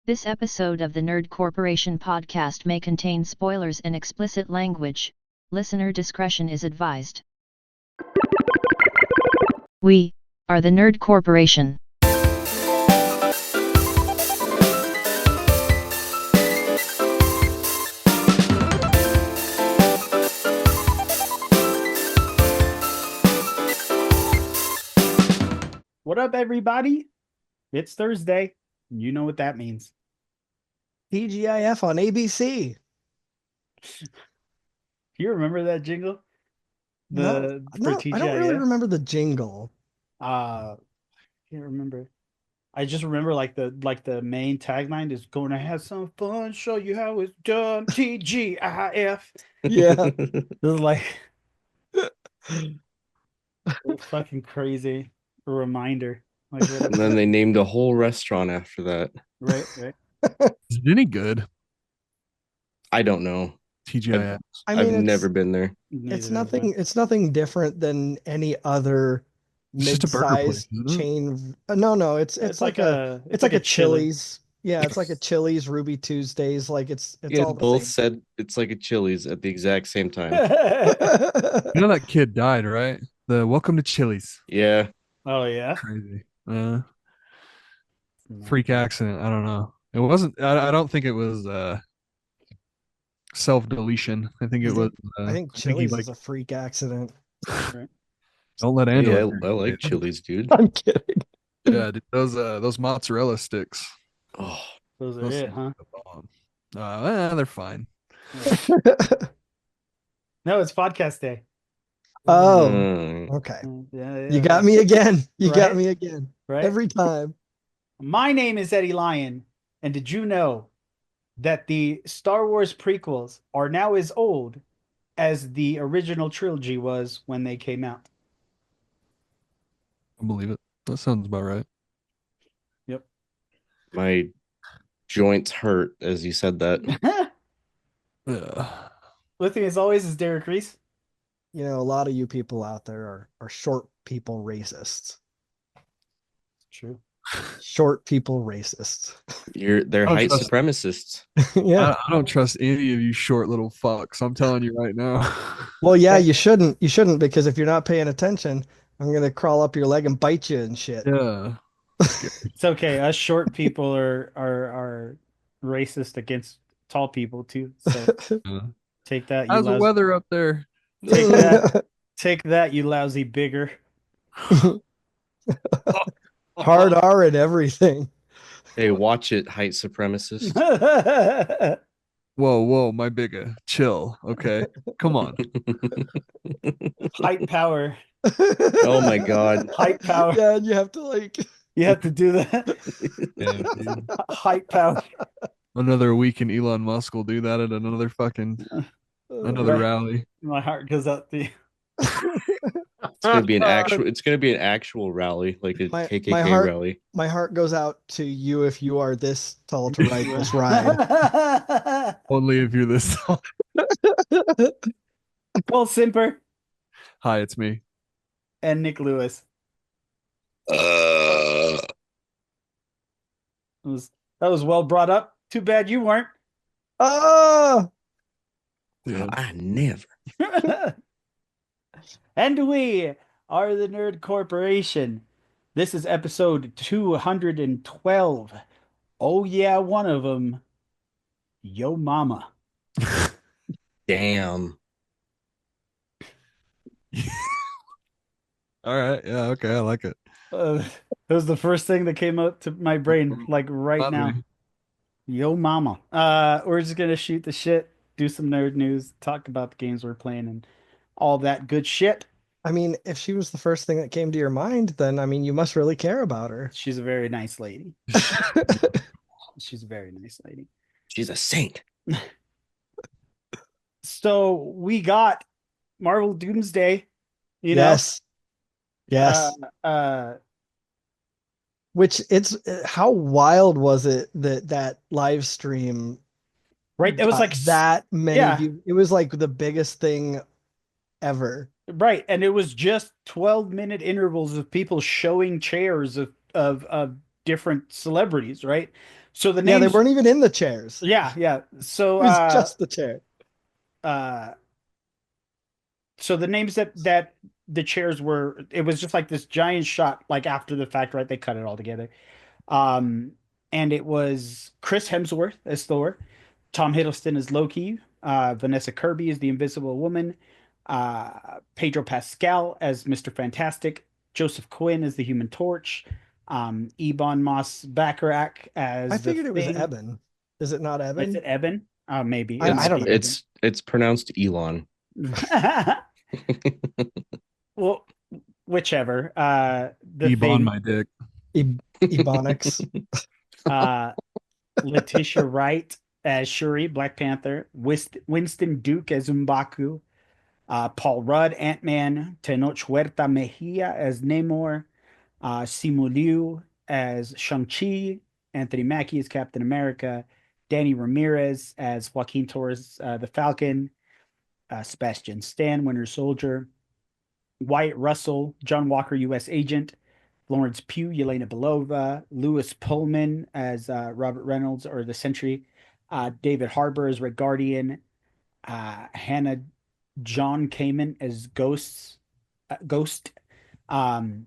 This episode of the Nerd Corporation podcast may contain spoilers and explicit language. Listener discretion is advised. We are the Nerd Corporation. What up, everybody? It's Thursday. You know what that means. TGIF on ABC. Do you remember that jingle? No, For I don't really TGIF? remember the jingle. I can't remember. I just remember like the main tagline is "Gonna have some fun, show you how it's done." TGIF. Yeah. This is like a fucking crazy reminder. Like what And then they named a whole restaurant after that. right. Is it any good? I don't know. TGIF. I I've mean, never been there. it's Neither have I. nothing different than any other It's just a burger mid-size place, isn't it? chain. No, it's like a chili. Chili's. Yeah, it's like a Chili's Ruby Tuesdays. Like it's Yeah, all the both same. said it's like a Chili's at the exact same time. You know that kid died, right? The Welcome to Chili's. Yeah. Oh yeah. Crazy. Freak accident. I don't know. It wasn't. I don't think it was self-deletion. I think it was. I think he, Chili's like, is a freak accident. don't let Yeah, Angela. I like Chili's, dude. I'm kidding. Yeah, dude, those mozzarella sticks. Oh, Those are Those it, things huh? are the bomb. They're fine. No, it's podcast day. Oh, mm. okay. Yeah. You got me again. You got Right? me again. Right? Every time. My name is Eddie Lyon, and did you know that the Star Wars prequels are now as old as the original trilogy was when they came out? I believe it. That sounds about right. Yep. My joints hurt as you said that. Yeah. With me, as always, is Derek Reese. You know, a lot of you people out there are short people racists. True. Short people racists. They're don't height trust- supremacists. Yeah. I don't trust any of you short little fucks. I'm telling you right now. Well, yeah, you shouldn't. You shouldn't, because if you're not paying attention, I'm gonna crawl up your leg and bite you and shit. Yeah. It's okay. Us short people are racist against tall people too. So take that, you How's the lousy. weather up there? Take that. Take that, you lousy bigger. Hard R and everything. Hey, watch it, height supremacists. Whoa, my bigger. Chill. Okay. Come on. Height power. Oh my god. Height power. Yeah, and you have to like You have to do that. Yeah, dude. Height power. Another week and Elon Musk will do that at another Right. rally. My heart goes out to you. It's gonna be an actual rally, like a My- KKK my heart- rally. my heart goes out to you if you are this tall to ride this ride. Only if you're this. Paul Simper Hi, it's me. and Nick Lewis. That was well brought up. Too bad you weren't. Oh, Yeah. I never. And we are the Nerd Corporation. This is episode 212. Oh yeah, one of them. Yo Mama. Damn. All right. Yeah. Okay. I like it. That was the first thing that came up to my brain, like right Not now. me. Yo Mama. We're just gonna shoot the shit, do some nerd news, talk about the games we're playing, and all that good shit. I mean, if she was the first thing that came to your mind, then I mean, you must really care about her. She's a very nice lady. She's a very nice lady. She's a saint. So we got Marvel Doomsday. You know, Yes. Which how wild was it that live stream? right. It was got like that many yeah. views. It was like the biggest thing ever. right, and it was just 12-minute intervals of people showing chairs of different celebrities, right? So the Yeah, they names, weren't even in the chairs. yeah. It was just the chair. Uh, so the names that the chairs were, it was just like this giant shot, like after the fact, right? They cut it all together. Um, and it was Chris Hemsworth as Thor, Tom Hiddleston as Loki, Vanessa Kirby as the Invisible Woman, Pedro Pascal as Mr. Fantastic, Joseph Quinn as the Human Torch, Ebon Moss Bacharach I as the figured it was Thing. Eben. Is it not Is Eben? it Eben? Maybe I don't know. It's pronounced Elon. Well, whichever. The Keep on Thing. my dick. Ebonics. Letitia Wright as Shuri, Black Panther. Winston Duke as M'Baku. Paul Rudd, Ant-Man. Tenoch Huerta Mejia as Namor. Simu Liu as Shang-Chi. Anthony Mackie as Captain America. Danny Ramirez as Joaquin Torres, the Falcon. Sebastian Stan, Winter Soldier. Wyatt Russell, John Walker, U.S. Agent. Florence Pugh, Yelena Belova, Lewis Pullman as Robert Reynolds or the Sentry, David Harbour as Red Guardian, Hannah John Kamen as Ghost, um,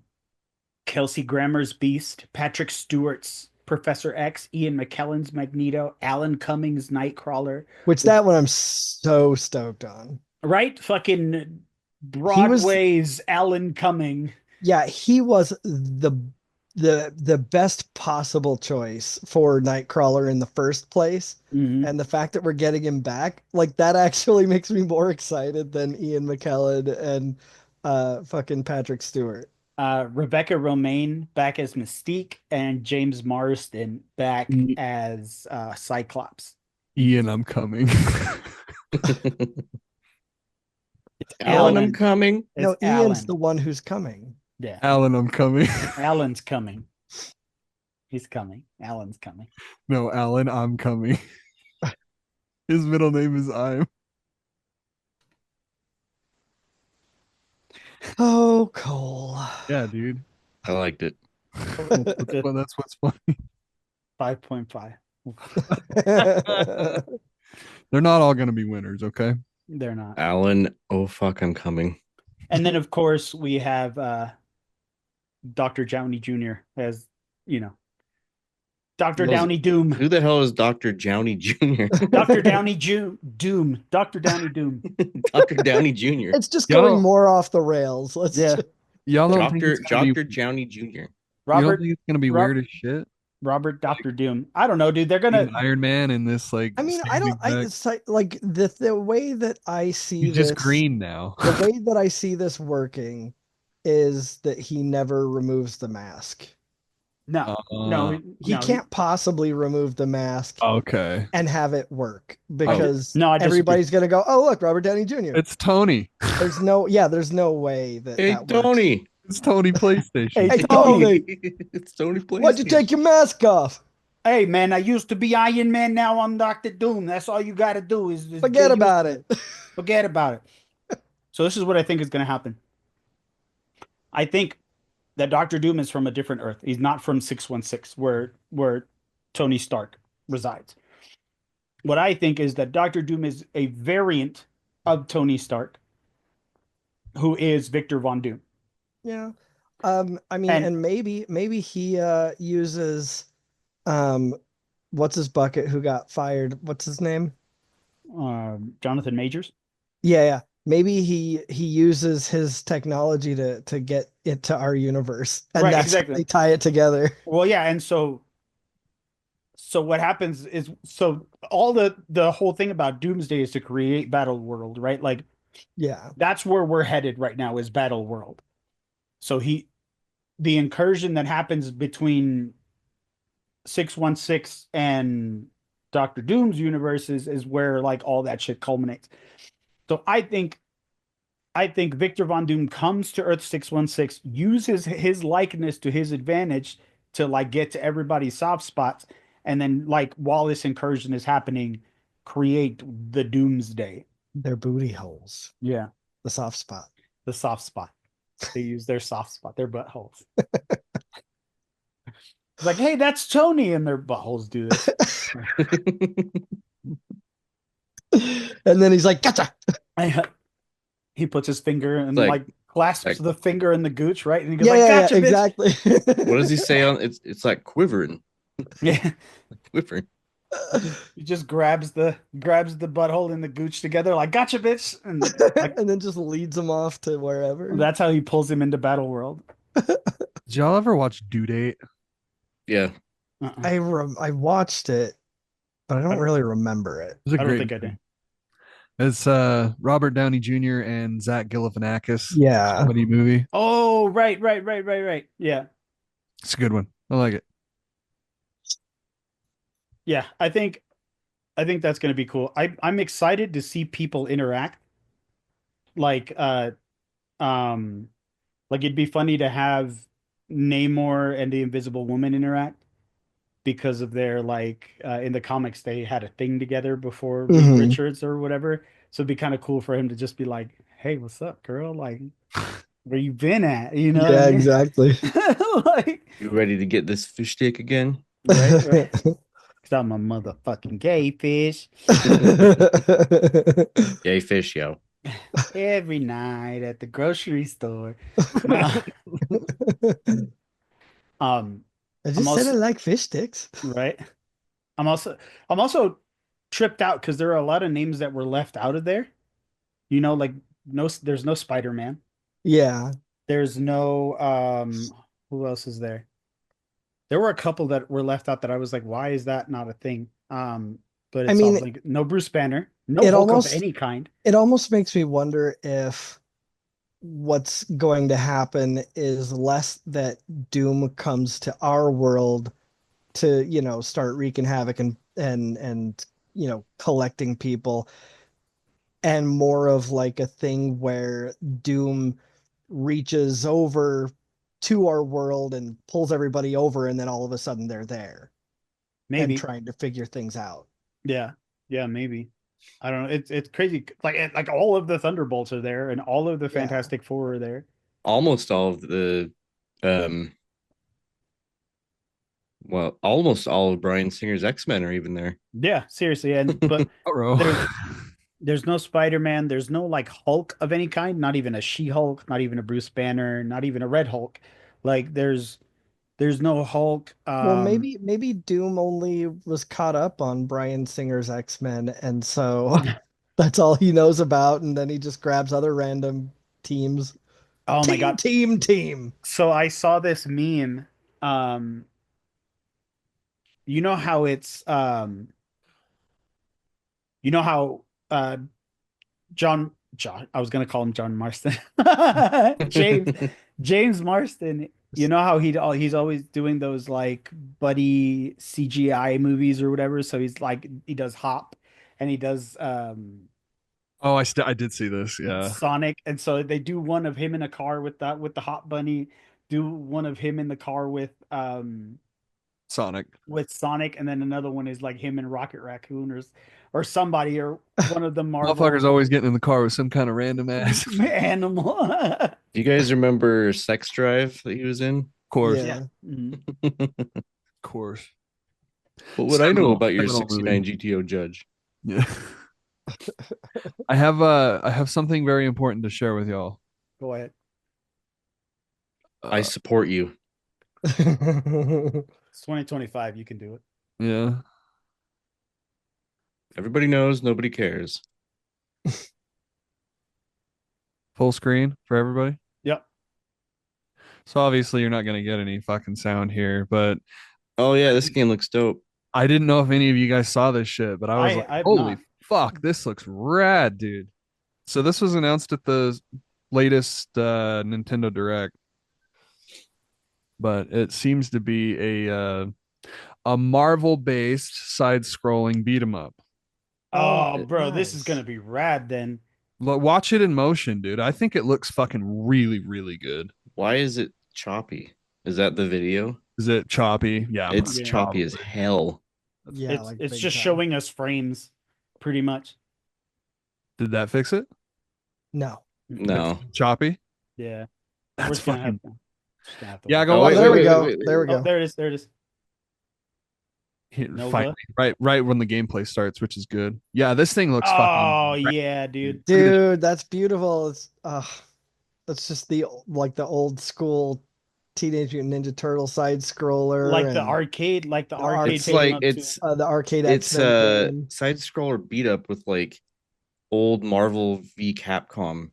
Kelsey Grammer's Beast, Patrick Stewart's Professor X, Ian McKellen's Magneto, Alan Cummings' Nightcrawler. Which that one I'm so stoked on. Right? Fucking Broadway's Alan Cumming. Yeah, he was the best possible choice for Nightcrawler in the first place. Mm-hmm. And the fact that we're getting him back, like that actually makes me more excited than Ian McKellen and fucking Patrick Stewart. Rebecca Romaine back as Mystique, and James Marsden back as Cyclops. Ian, I'm coming. It's Alan, I'm coming. No, It's Ian's Alan. the one who's coming. Yeah, Alan, I'm coming. Alan's coming. He's coming. Alan's coming. No, Alan, I'm coming. His middle name is I'm. Oh, Cole. Yeah, dude. I liked it. Well, that's what's funny. 5.5. They're not all going to be winners, okay? They're not. Alan, oh fuck, I'm coming. And then, of course, we have Dr. Downey Jr. as, Dr. Downey Doom. Who the hell is Dr. Downey Jr.? Dr. Downey Doom. Dr. Downey Doom. Dr. Downey Jr. It's just going more off the rails. Y'all don't think it's gonna Dr. be, Downey Jr. you don't think it's going to be weird as shit? Robert Dr. Doom. I don't know, dude. They're gonna Iron Man in this like. I mean, it's like the way that I see He's this just green now. the way that I see this working is that he never removes the mask. no. He can't possibly remove the mask Okay. and have it work because No, I disagree. everybody's gonna go, oh look, Robert Downey Jr. It's Tony. There's no way that Hey, that Tony. works. It's Tony PlayStation. Hey Tony, It's Tony PlayStation. why'd you take your mask off? Hey man, I used to be Iron Man. Now I'm Dr. Doom. That's all you got to do is Forget about it. Forget about it. So this is what I think is going to happen. I think that Dr. Doom is from a different Earth. He's not from 616, where Tony Stark resides. What I think is that Dr. Doom is a variant of Tony Stark, who is Victor Von Doom. Yeah. I mean, and maybe he uses what's his bucket who got fired? What's his name? Jonathan Majors. Yeah. Maybe he uses his technology to get it to our universe, and Right, that's exactly. how they tie it together. Well, yeah, and so what happens is, so all the whole thing about Doomsday is to create Battle World, right? Like, Yeah, that's where we're headed right now, is Battle World. So the incursion that happens between 616 and Doctor Doom's universe is where like all that shit culminates. So I think Victor Von Doom comes to Earth 616, uses his likeness to his advantage to like get to everybody's soft spots, and then like while this incursion is happening, create the Doomsday. their booty holes, Yeah, the soft spot. the soft spot. They use their soft spot, their buttholes. It's like, hey, that's Tony, and their buttholes do this. And then he's like, gotcha. He puts his finger and Like- like clasps the finger in the gooch, right? And he goes Yeah, like, yeah, gotcha, yeah, bitch. exactly. What does he say on it's like quivering. Yeah. Quivering. He just grabs the butthole and the gooch together, like, gotcha, bitch. And like, And then just leads him off to wherever. that's how he pulls him into Battle World. Did y'all ever watch Due Date? Yeah. I watched it, but I don't really remember it. It was a I don't great think I movie. did. It's Robert Downey Jr. and Zach Galifianakis Yeah. comedy movie. Oh, right. Yeah. It's a good one. I like it. Yeah. I think that's gonna be cool. I'm excited to see people interact. Like um like it'd be funny to have Namor and the Invisible Woman interact because of their like in the comics they had a thing together before Reed Mhm. Richards or whatever. So it'd be kind of cool for him to just be like, "Hey, what's up, girl? Like, where you been at?" You know what Yeah, I mean? exactly. Like, You ready to get this fish stick again? right? Because I'm a motherfucking gay fish. Yay, fish, yo. Every night at the grocery store. No. Um, I I'm just said I also like fish sticks. right. I'm also tripped out because there are a lot of names that were left out of there. You know, like there's no Spider-Man. Yeah. There's no who else is there? There were a couple that were left out that I was like, why is that not a thing? But I it's all mean, like no Bruce Banner, no it Hulk of almost any kind. it almost makes me wonder if what's going to happen is less that Doom comes to our world to, start wreaking havoc and collecting people, and more of like a thing where Doom reaches over to our world and pulls everybody over, and then all of a sudden they're there and Maybe. trying to figure things out. Yeah. Yeah, maybe. I don't know. It's crazy. Like all of the Thunderbolts are there and all of the Yeah. Fantastic Four are there. Almost all of the almost all of Bryan Singer's X-Men are even there. Yeah, seriously. But Oh, there's no Spider-Man, there's no like Hulk of any kind, not even a She-Hulk, not even a Bruce Banner, not even a Red Hulk. Like there's no Hulk. Well, maybe Doom only was caught up on Bryan Singer's X-Men, and so that's all he knows about, and then he just grabs other random teams. Oh my God. Team. So I saw this meme. Um, you know how it's you know how John, I was gonna call him John Marston. James James Marston, you know how he's always doing those like buddy CGI movies or whatever. So he's like he does Hop and he does oh, I did see this. Yeah, Sonic, and so they do one of him in a car with the Hop Bunny, do one of him in the car Sonic. with Sonic, and then another one is like him and Rocket Raccoon or somebody or one of the Marvel Motherfucker's always getting in the car with some kind of random ass. Of animal. Do you guys remember Sex Drive that he was in? course, Yeah. Mhm. of course. What would I know about your Seminal 69 movie. GTO judge? Yeah. I have something very important to share with y'all. Go ahead. I support you. It's 2025. You can do it. Yeah. Everybody knows, nobody cares. Full screen for everybody. Yep. So obviously you're not gonna get any fucking sound here, but Oh yeah, this game looks dope. I didn't know if any of you guys saw this shit, but I was like, I've holy not. fuck, this looks rad, dude. So this was announced at the latest Nintendo Direct, but it seems to be a Marvel-based side-scrolling beat 'em up. Oh, Oh, bro, this is nice. gonna be rad then. Watch it in motion, dude. I think it looks fucking really, really good. Why is it choppy? Is that the video? Is it choppy? Yeah, It's Yeah. choppy as hell. Yeah, it's like it's big just time. showing us frames, pretty much. Did that fix it? No. No. Choppy? Yeah. That's We're just gonna fucking. just gonna have to Yeah, watch go it. Oh, watch there it. we go. There we Oh, go. there it is. There it is. Nova. Finally, right when the gameplay starts, which is good. Yeah, this thing looks Oh fucking yeah, dude. Dude, that's beautiful. That's just the old school Teenage Mutant Ninja Turtle side scroller Like and the the arcade It's arcade, came like up too. the arcade it's X-Men a game. side scroller beat up with like old Marvel v Capcom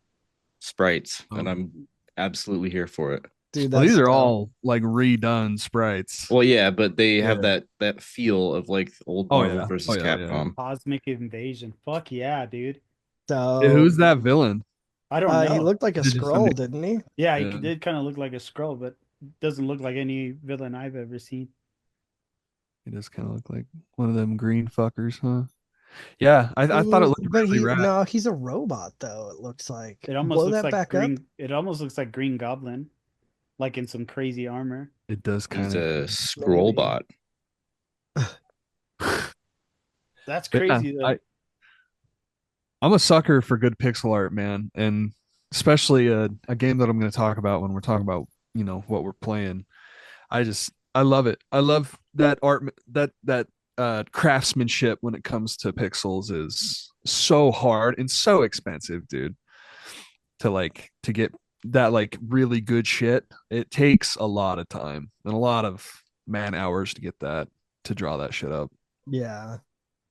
sprites, and um, I'm absolutely here for it. Dude, well, these that's are dope. all like redone sprites. Well, yeah, but they Yeah. have that feel of like old Oh Marvel yeah. versus Yeah. Capcom. Cosmic Invasion. Fuck yeah, dude. Yeah, So who's that villain? I don't know. he looked like a Is it just scroll, didn't he? Yeah, he Yeah. did kind of look like a scroll, but doesn't look like any villain I've ever seen. He does kind of look like one of them green fuckers, huh? Yeah, I thought it looked But really rad. no, he's a robot though. It looks like. It almost Blow looks that like back up. It almost looks like Green Goblin, like in some crazy armor. It does He's kind of. a scroll Maybe. bot. That's Yeah, crazy though. I'm a sucker for good pixel art, man, and especially a game that I'm going to talk about when we're talking about what we're playing. I love it. I love that art, that craftsmanship when it comes to pixels is so hard and so expensive, dude. To get that like really good shit, it takes a lot of time and a lot of man hours to get that to draw that shit up. Yeah.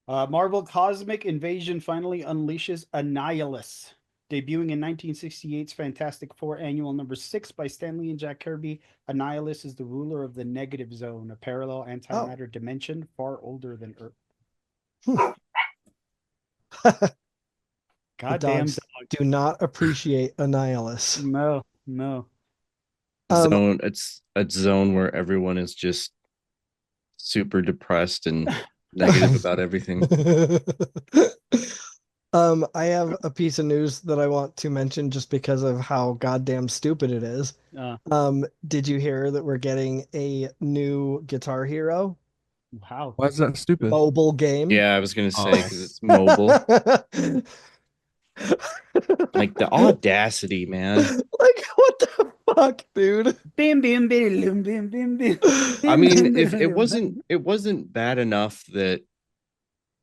Marvel Cosmic Invasion finally unleashes Annihilus. Debuting in 1968's Fantastic Four Annual Number 6 by Stan Lee and Jack Kirby, Annihilus is the ruler of the Negative Zone, a parallel antimatter dimension far older than Earth. The Goddamn dogs dog. do not appreciate Annihilus. No, no. Zone. It's a zone where everyone is just super depressed and negative about everything. I have a piece of news that I want to mention just because of how goddamn stupid it is. Did you hear that we're getting a new Guitar Hero Wow. Why is that stupid? mobile game? Yeah, I was gonna say because it's mobile. Like the audacity, man. Like what the fuck, dude? Bim bim bim bim bim bim. I mean, if it wasn't bad enough that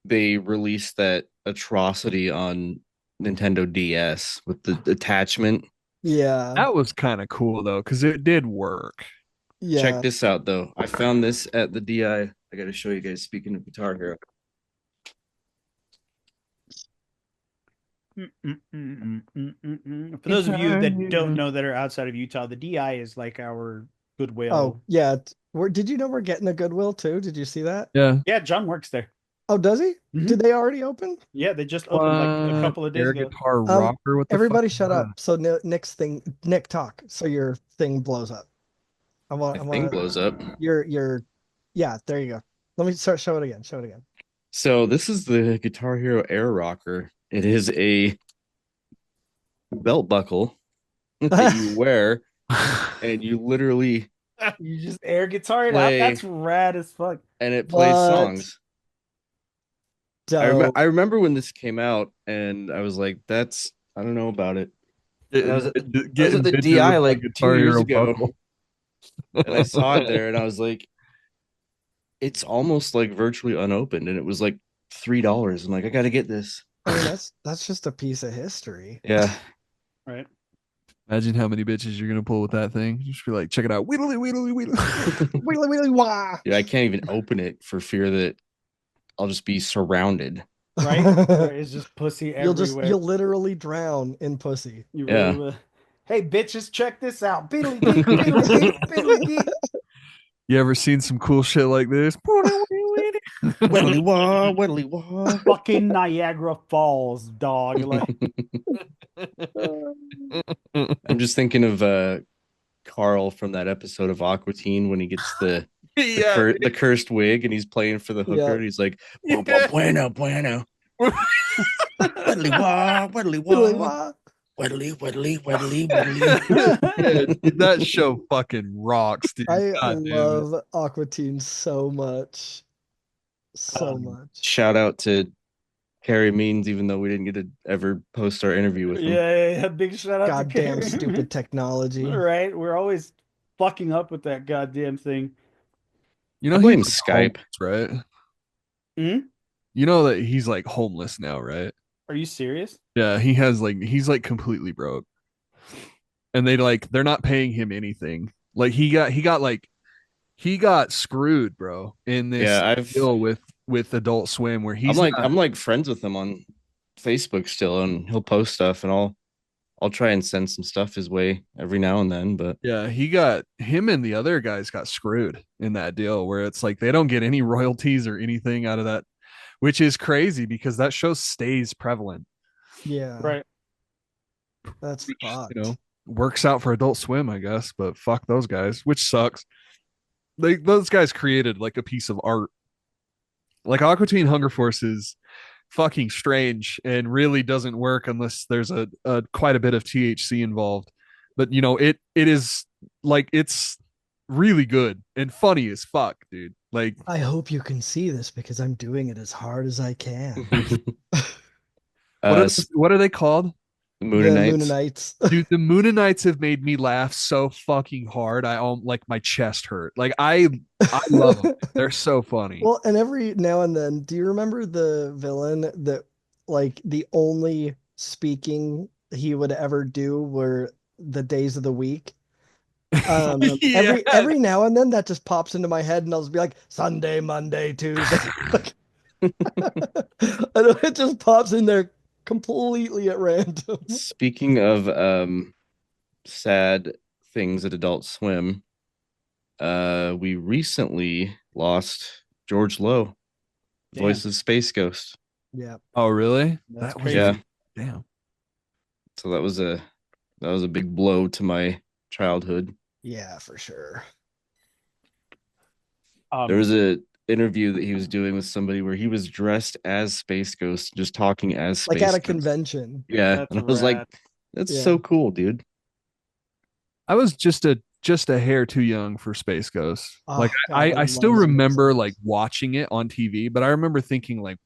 they released that atrocity on Nintendo DS with the attachment. Yeah. That was kind of cool though, because it did work. Yeah. Check this out though. I found this at the DI. I got to show you guys. Speaking of Guitar Hero, For those of you that don't know that are outside of Utah, the DI is like our Goodwill. Oh, yeah. Did you know we're getting a Goodwill too? Did you see that? Yeah. Yeah, John works there. Oh, does he? Mhm. Did they already open? Yeah, they just opened like a couple of days Air ago. guitar rocker. What the Everybody fuck shut is up. So Nick talk. So your thing blows up. I my want thing blows up. your yeah, there you go. Let me start show it again. Show it again. So this is the Guitar Hero Air Rocker. It is a belt buckle that you wear, and you literally You just air guitar it out. Play. That's rad as fuck. and it plays What? songs. Dope. I remember when this came out, and I was like, "That's I don't know about it." And I was at the bitches DI with like the 2 years Hero ago, buckle. and I saw it there, and I was like, "It's almost like virtually unopened," and it was like $3. I'm like, "I got to get this." I mean, that's just a piece of history. Yeah, Right. Imagine how many bitches you're gonna pull with that thing. Just be like, check it out. Wheedly, wheedly, wheedly. Wheelie wheelie wah. yeah. I can't even open it for fear that I'll just be surrounded. Right? It's just pussy everywhere. You'll literally drown in pussy. You Yeah. really will. Hey, bitches, check this out. Beedly beep, beedly beep, beedly beep. You ever seen some cool shit like this? Whittly wah, whittly wah. Fucking Niagara Falls, dog. Like, I'm just thinking of Carl from that episode of Aqua Teen when he gets the the cursed wig and he's playing for the hooker Yeah. and he's like, bueno, bueno. Whittly wah, whittly Wheelie wah. wah. Whittly, whittly, whittly, whittly. Dude, that show fucking rocks, dude. I God damn it. love Aqua Teen so much. So much. Shout out to Carrie Means, even though we didn't get to ever post our interview with him. yeah, big shout out to Goddamn Karen. stupid technology. Right? We're always fucking up with that goddamn thing. You know I blame he's Skype. homeless, right? Mhm. You know that he's like homeless now, right? Are you serious? Yeah, he's like completely broke. And they're not paying him anything. Like he got screwed, bro, in this Yeah, deal with Adult Swim where he's not. I'm like friends with him on Facebook still, and he'll post stuff, and I'll try and send some stuff his way every now and then. But Yeah, he got him and the other guys got screwed in that deal where it's like they don't get any royalties or anything out of that, which is crazy because that show stays prevalent. Yeah, Right. that's Which, fucked. works out for Adult Swim, I guess, but fuck those guys, which sucks. Those guys created like a piece of art. Like Aqua Teen Hunger Force is fucking strange and really doesn't work unless there's a quite a bit of THC involved. But it is like it's really good and funny as fuck, dude. Like I hope you can see this because I'm doing it as hard as I can. what are they called? The Moonanites. Moonanites. Dude, the Moonanites have made me laugh so fucking hard. Like my chest hurt. Like I love them. They're so funny. Well, and every now and then, do you remember the villain that like the only speaking he would ever do were the days of the week? Yeah. Every now and then that just pops into my head and I'll just be like Sunday, Monday, Tuesday. I know it just pops in there completely at random. Speaking of sad things at Adult Swim, we recently lost George Lowe, voice of Space Ghost. Yeah. Oh, really? That's That was crazy. Yeah. damn. So that was a big blow to my childhood. Yeah, for sure. There was a interview that he was doing with somebody where he was dressed as Space Ghost, just talking as Like Space at a Ghost. convention. Yeah, That's and I was like, rad. that's Yeah. so cool, dude. I was just a hair too young for Space Ghost. Oh, Like God, I love still Space remember Ghost. like watching it on TV, but I remember thinking like,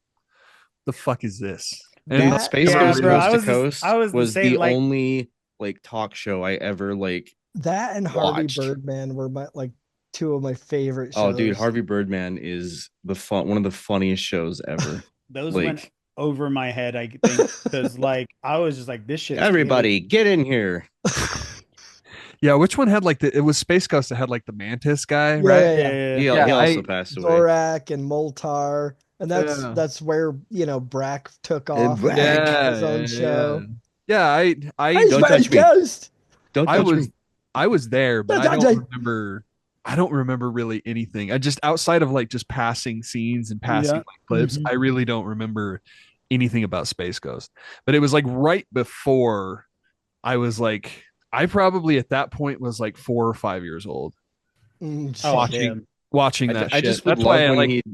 the fuck is this? And Dude, That Space Yeah, Ghost bro. Coast to I Coast was the was same. the Like, only like talk show I ever like that and Harvey watched. Birdman were like two of my favorite Oh, shows. dude, Harvey Birdman is one of the funniest shows ever. those went Like, over my head. I think because like I was just like, this shit. Is everybody, get in here. yeah, which one had like it was Space Ghost that had like the mantis guy, Yeah, right? yeah, yeah. Yeah. He Yeah, also passed away. Zorak and Moltar. And Yeah. that's where, Brack took And off Brack. and Yeah, his own show. yeah. Hey, Don't touch Space me. Ghost! Don't I touch was me. I was there, but Don't touch me! I don't remember really anything. I just outside of like just passing scenes and passing Yeah. like clips, Mhm. I really don't remember anything about Space Ghost. But it was like right before I was like I probably at that point was like 4 or 5 years old Oh, watching damn. watching that I shit. just would That's why love I when like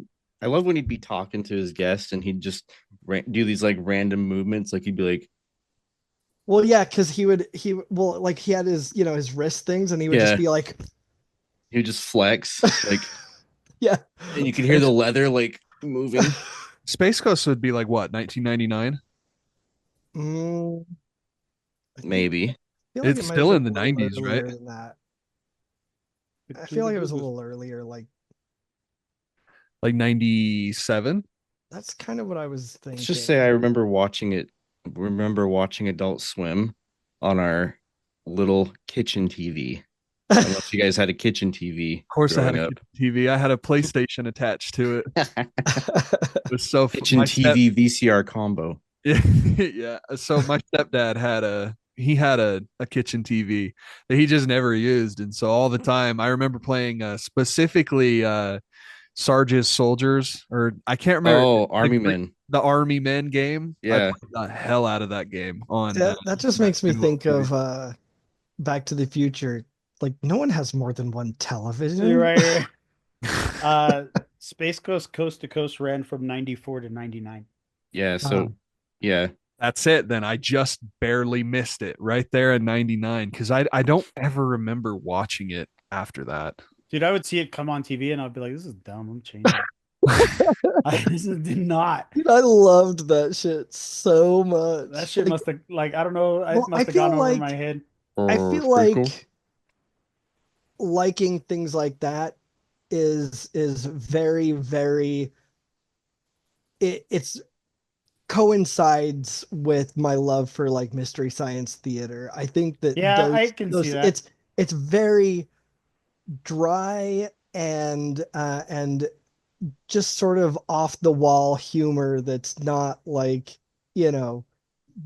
I love when he'd be talking to his guest and he'd just do these like random movements. Like he'd be like, Well, yeah, because like he had his, his wrist things and he would just yeah, be like, he'd just flex, like, yeah. and you could hear the leather like moving. Space Ghost would be like what, 1999? Mm, I Maybe. feel like It's it might still have in the been a little 90s, right? earlier than that. I feel like it was a little earlier. Like, Like 97? that's kind of what I was thinking. Let's just say I remember watching it. Remember watching Adult Swim on our little kitchen TV. Unless you guys had a kitchen TV. Of course I had a growing kitchen TV. I had a PlayStation attached to it. up. It was so Kitchen TV VCR combo. yeah. So my stepdad had a kitchen TV that he just never used. And so all the time I remember playing specifically Sarge's Soldiers, or I can't remember Oh, Army the, Men. the Army Men game. I Yeah. played the hell out of that game on that just that makes me single think TV. of Back to the Future. Like, no one has more than one television. You're right. Space Coast Coast to Coast ran from 94 to 99. Yeah. So, yeah. That's it. Then I just barely missed it right there in 99 because I don't ever remember watching it after that. Dude, I would see it come on TV and I'd be like, this is dumb. I'm changing it. I just did not. Dude, I loved that shit so much. That shit Like, must have, like, I don't know. I well, must have gone over my head. I feel like liking things like that is very, very it's coincides with my love for like Mystery Science Theater. I think that Yeah, I can see those that. it's very dry and just sort of off the wall humor that's not like, you know,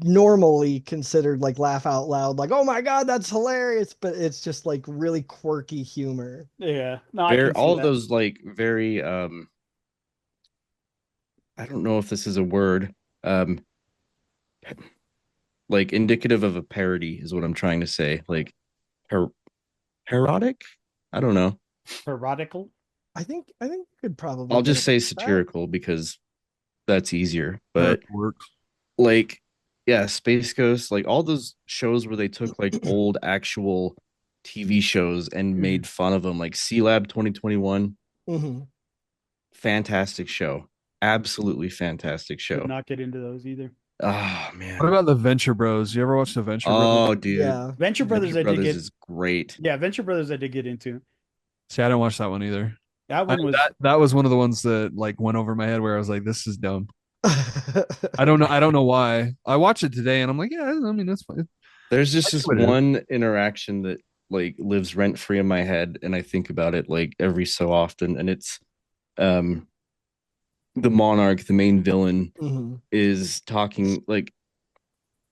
normally considered like laugh out loud, like, oh my God, that's hilarious. But it's just like really quirky humor. Yeah, no, I Very can see all of that. those like very I don't know if this is a word. Um like indicative of a parody is what I'm trying to say. Like par parodic? I don't know. Parodical. I think you could probably I'll get just away say with that. satirical because that's easier. That But works. like yeah, Space Ghost, like all those shows where they took like old actual TV shows and made fun of them, like C Lab 2021, Mhm. fantastic show. Absolutely fantastic Did show. not get into those either. Oh What man. about the Venture Bros? You ever watch the Venture Bros? Oh dude. Yeah. Venture Brothers, Venture I did Brothers get. is great. Yeah, Venture Brothers, I did get into. See, I didn't watch that one either. That one was. That was one of the ones that like went over my head where I was like, this is dumb. I don't know. I don't know why. I watched it today and I'm like, yeah, I mean, that's fine. There's I just see this what it is. one interaction that like lives rent free in my head, and I think about it like every so often, and it's um the Monarch, the main villain, Mhm. is talking like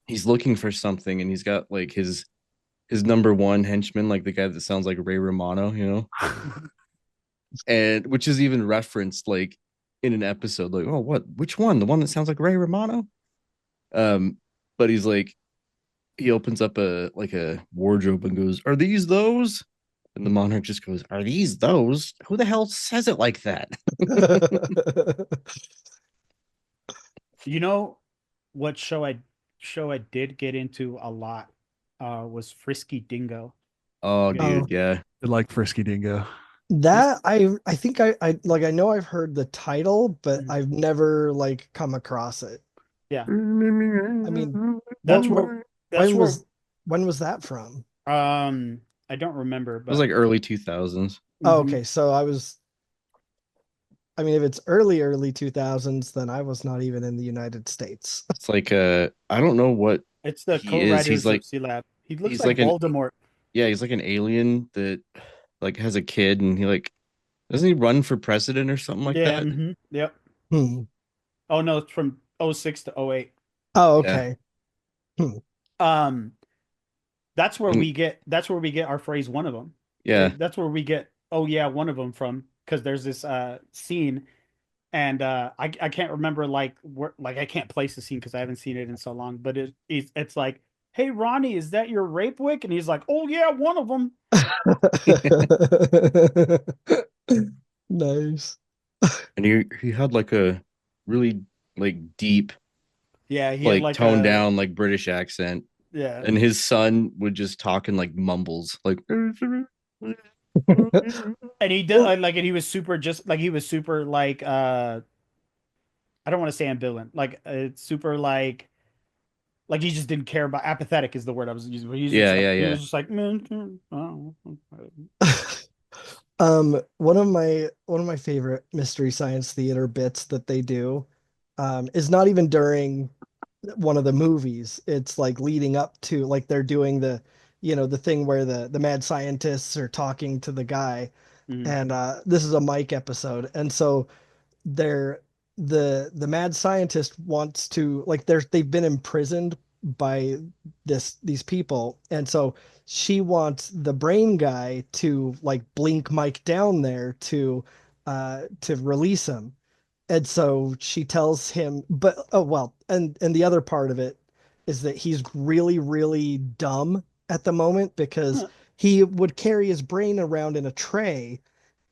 he's looking for something, and he's got like his number one henchman, like the guy that sounds like Ray Romano, you know, and which is even referenced like in an episode, like, oh, what, which one? The one that sounds like Ray Romano? Um, but he's like, he opens up a like a wardrobe and goes, "Are these those?" And the monarch just goes, "Are these those? Who the hell says it like that?" You know what show I did get into a lot was Frisky Dingo. Oh, Yeah. Oh, dude, yeah. I like Frisky Dingo. that I think I like I know I've heard the title, but Mhm. I've never like come across it. Yeah. I mean, what That's what where that's when where was that from? I don't remember, It was but like early 2000s. Oh, mhm. okay, so I mean, if it's early 2000s, then I was not even in the United States. It's like I don't know what It's the he is. He's co-writers of like C-Lab. He looks he's like like an Voldemort. yeah, he's like an alien that like has a kid, and he like doesn't he run for president or something like Yeah, that? yep. Hmm. Oh no, it's from '06 to '08. Oh, Yeah. okay. Hmm. Um And that's where we get our phrase one of them. yeah. That's where we get oh yeah, one of them from because there's this scene and I can't remember like where like I can't place the scene because I haven't seen it in so long, but it's like, "Hey Ronnie, is that your rape wick?" And he's like, "Oh yeah, one of them." Nice. And he had like a really like deep, Yeah, he had like like toned a down like British accent. yeah. And his son would just talk in like mumbles, like And he did Well, like and he was super just like he was super like I don't want to say ambivalent. Like it's super like he just didn't care about apathetic is the word I was using. But he's just yeah, like yeah, he yeah. was just like man, oh. one of my favorite Mystery Science Theater bits that they do is not even during one of the movies. It's like leading up to like they're doing the thing where the mad scientists are talking to the guy, Mhm. and this is a Mike episode, and so they're the mad scientist wants to like they've been imprisoned by these people, and so she wants the brain guy to like blink Mike down there to release him. And so she tells him, but oh well, and the other part of it is that he's really, really dumb at the moment because he would carry his brain around in a tray,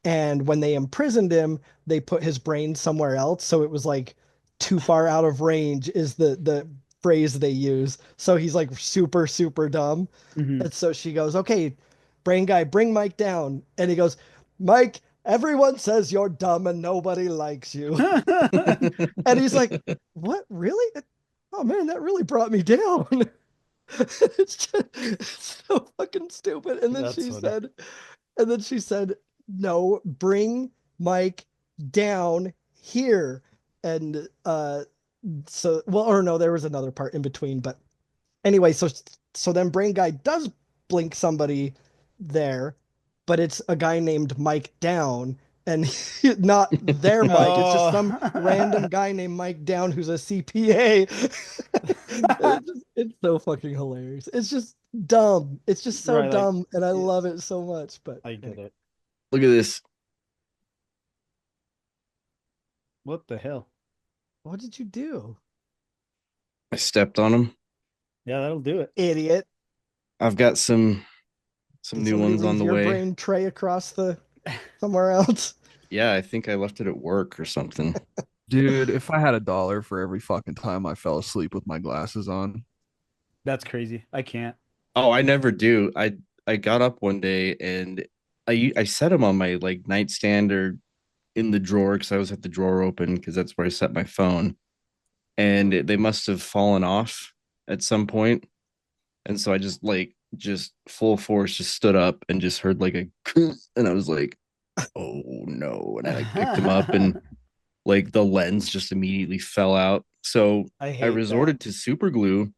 and when they imprisoned him, they put his brain somewhere else, so it was like too far out of range is the phrase they use. So he's like super, super dumb. Mhm. And so she goes, "Okay, brain guy, bring Mike down." And he goes, "Mike, everyone says you're dumb and nobody likes you." And he's like, "What, really? Oh man, that really brought me down." It's so fucking stupid. That's funny. And then she said, "No, bring Mike down here." And so well, or no, there was another part in between, but anyway, so then Brain Guy does blink somebody there, but it's a guy named Mike Down, and not their Mike. It's just some random guy named Mike Down who's a CPA. It's so fucking hilarious. It's just dumb. It's just so Right, like, dumb, and I yeah. love it so much. But I get it. Look at this. What the hell? What did you do, I stepped on him. Yeah, that'll do it. idiot? I've got some Did new somebody ones on leave the your way. brain tray across the somewhere else? Yeah, I think I left it at work or something. Dude, if I had $1 for every fucking time I fell asleep with my glasses on. That's crazy. I can't. Oh, I never do. I got up one day and I set them on my like nightstand or in the drawer because I always have the drawer open because that's where I set my phone. And they must have fallen off at some point. And so I just full force just stood up and just heard like a and I was like, oh no. And I like picked them up and like the lens just immediately fell out. So I I hate resorted to super glue,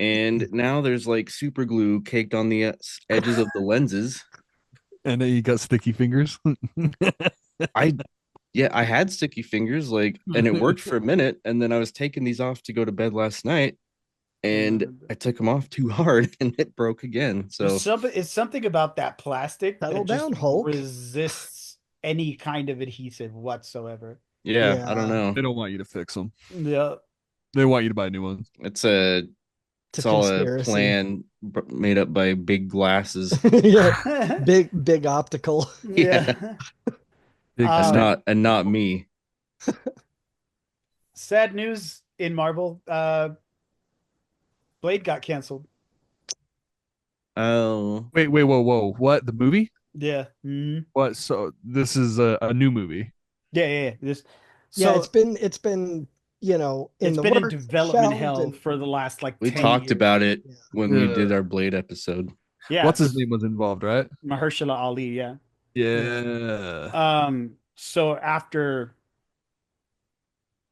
and now there's like super glue caked on the edges of the lenses. And then you got sticky fingers. I Yeah, I had sticky fingers like, and it worked for a minute, and then I was taking these off to go to bed last night, and I took them off too hard, and it broke again. So It's something about that plastic Settle that just down, Hulk. resists any kind of adhesive whatsoever. yeah, I don't Yeah. know. They don't want you to fix them. Yeah. They want you to buy new ones. It's a It's a it's all a conspiracy. plan made up by big glasses. Yeah, big optical. Yeah, Yeah. Big Um, stick. and not me. Sad news in Marvel. Blade got canceled. Oh, Wait, whoa. What? The movie? Yeah. Mhm. What? So this is a new movie. Yeah. This. Yeah, So it's been, in it's the been in works, development shelved, hell and for the last like we 10 talked years. about it yeah. when we did our Blade episode. Yeah. What's his name was involved, right? Mahershala Ali. Yeah. Yeah. So after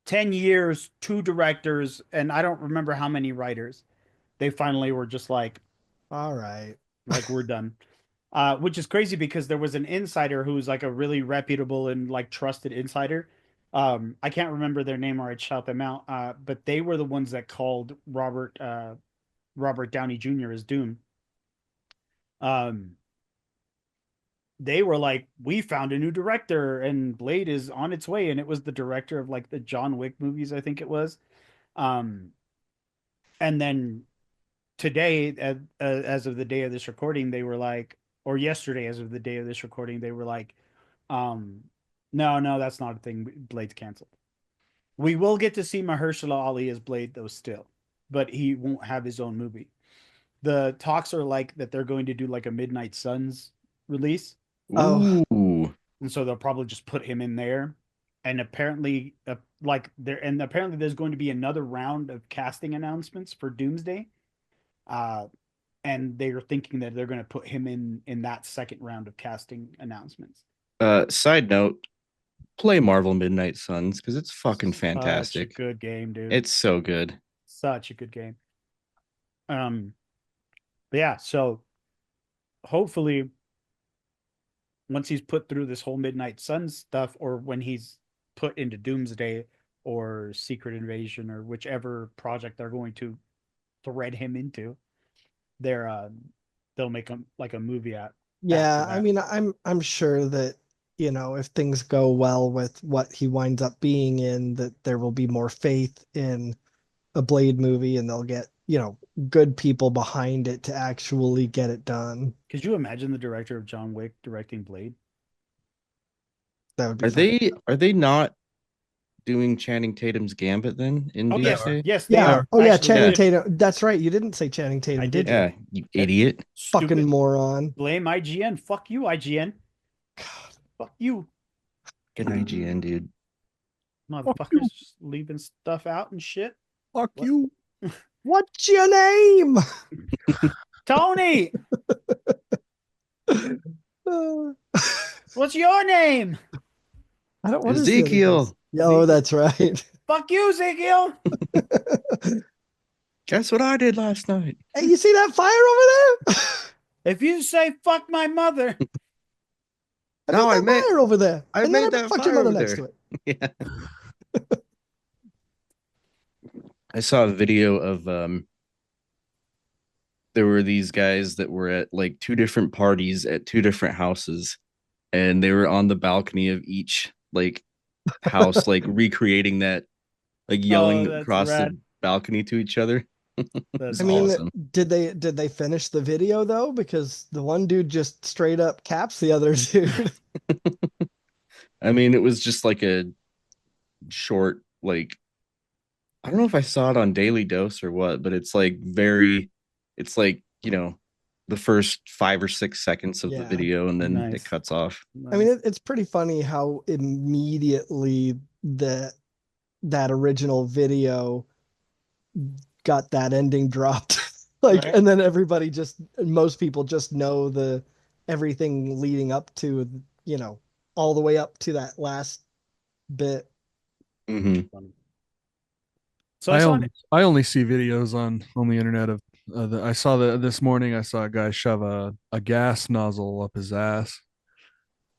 10 years, two directors, and I don't remember how many writers, they finally were just All right. like we're done. Which is crazy because there was an insider who's like a really reputable and like trusted insider. I can't remember their name or I'd shout them out. But they were the ones that called Robert Downey Jr. as Doom. Um, they were like, we found a new director and Blade is on its way, and it was the director of like the John Wick movies, I think it was. Um, and then today, as of the day of this recording, they were like, or yesterday, as of the day of this recording, they were like, um, no, that's not a thing. Blade's canceled. We will get to see Mahershala Ali as Blade though, still, but he won't have his own movie. The talks are like that they're going to do like a Midnight Suns release, Oh, Ooh, and so they'll probably just put him in there. And apparently, apparently there's going to be another round of casting announcements for Doomsday. Uh, and they're thinking that they're going to put him in that second round of casting announcements. side note, play Marvel Midnight Suns because it's fucking Such a fantastic. good game, dude. It's so good. Such a good game. But yeah, so hopefully once he's put through this whole Midnight Suns stuff, or when he's put into Doomsday or Secret Invasion or whichever project they're going to thread him into, they'll make him like a movie at yeah. after I that. mean, I'm sure that, if things go well with what he winds up being in, that there will be more faith in a Blade movie, and they'll get, good people behind it to actually get it done. Could you imagine the director of John Wick directing Blade? That would be Are fucking. they not doing Channing Tatum's Gambit then in Oh yes, Doomsday? yes they Yeah. are. Oh yeah, Actually, Channing Yeah. Tatum. That's right. You didn't say Channing Tatum, I did did. you? Yeah, you idiot. Fucking Stupid. moron. Blame IGN. Fuck you, IGN. Fuck you, Good IGN, dude. motherfuckers, just leaving stuff out and shit. Fuck What? you. What's your name? Tony, Uh, what's your name? I don't. What is the other Ezekiel. guy's? Oh, that's right. Fuck you, Ezekiel. Guess what I did last night? Hey, you see that fire over there? If you say fuck my mother, I No, built I that made- fire over there. I and then made I that fucked your fire mother over next there. to it. Yeah. I saw a video of there were these guys that were at like two different parties at two different houses, and they were on the balcony of each like house, like recreating that, like yelling that's across rad. the balcony to each other. That's I mean, awesome. did they finish the video though? Because the one dude just straight up caps the other dude. I mean, it was just like a short, like I don't know if I saw it on Daily Dose or what, but it's like it's like, the first 5 or 6 seconds of the Yeah. video and then Nice. it cuts off. I mean, it's pretty funny how immediately that original video got that ending dropped. Like, Right. and then most people just know everything leading up to, all the way up to that last bit. Hmm. So I saw I only see videos on the internet of I saw this morning. I saw a guy shove a gas nozzle up his ass.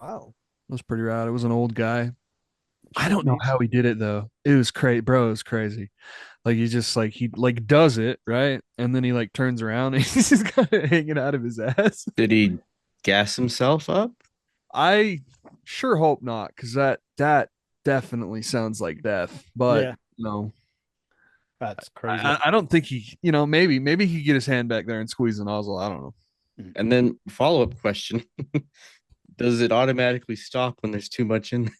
Wow. It was pretty rad. It was an old guy. I don't know how he did it though. It was crazy, bro. It was crazy. Like he like does it right, and then he like turns around and he's just kind of hanging out of his ass. Did he gas himself up? I sure hope not, because that definitely sounds like death. But Yeah. no, That's crazy. I don't think he. Maybe he could get his hand back there and squeeze the nozzle. I don't know. And then follow-up question. Does it automatically stop when there's too much in there?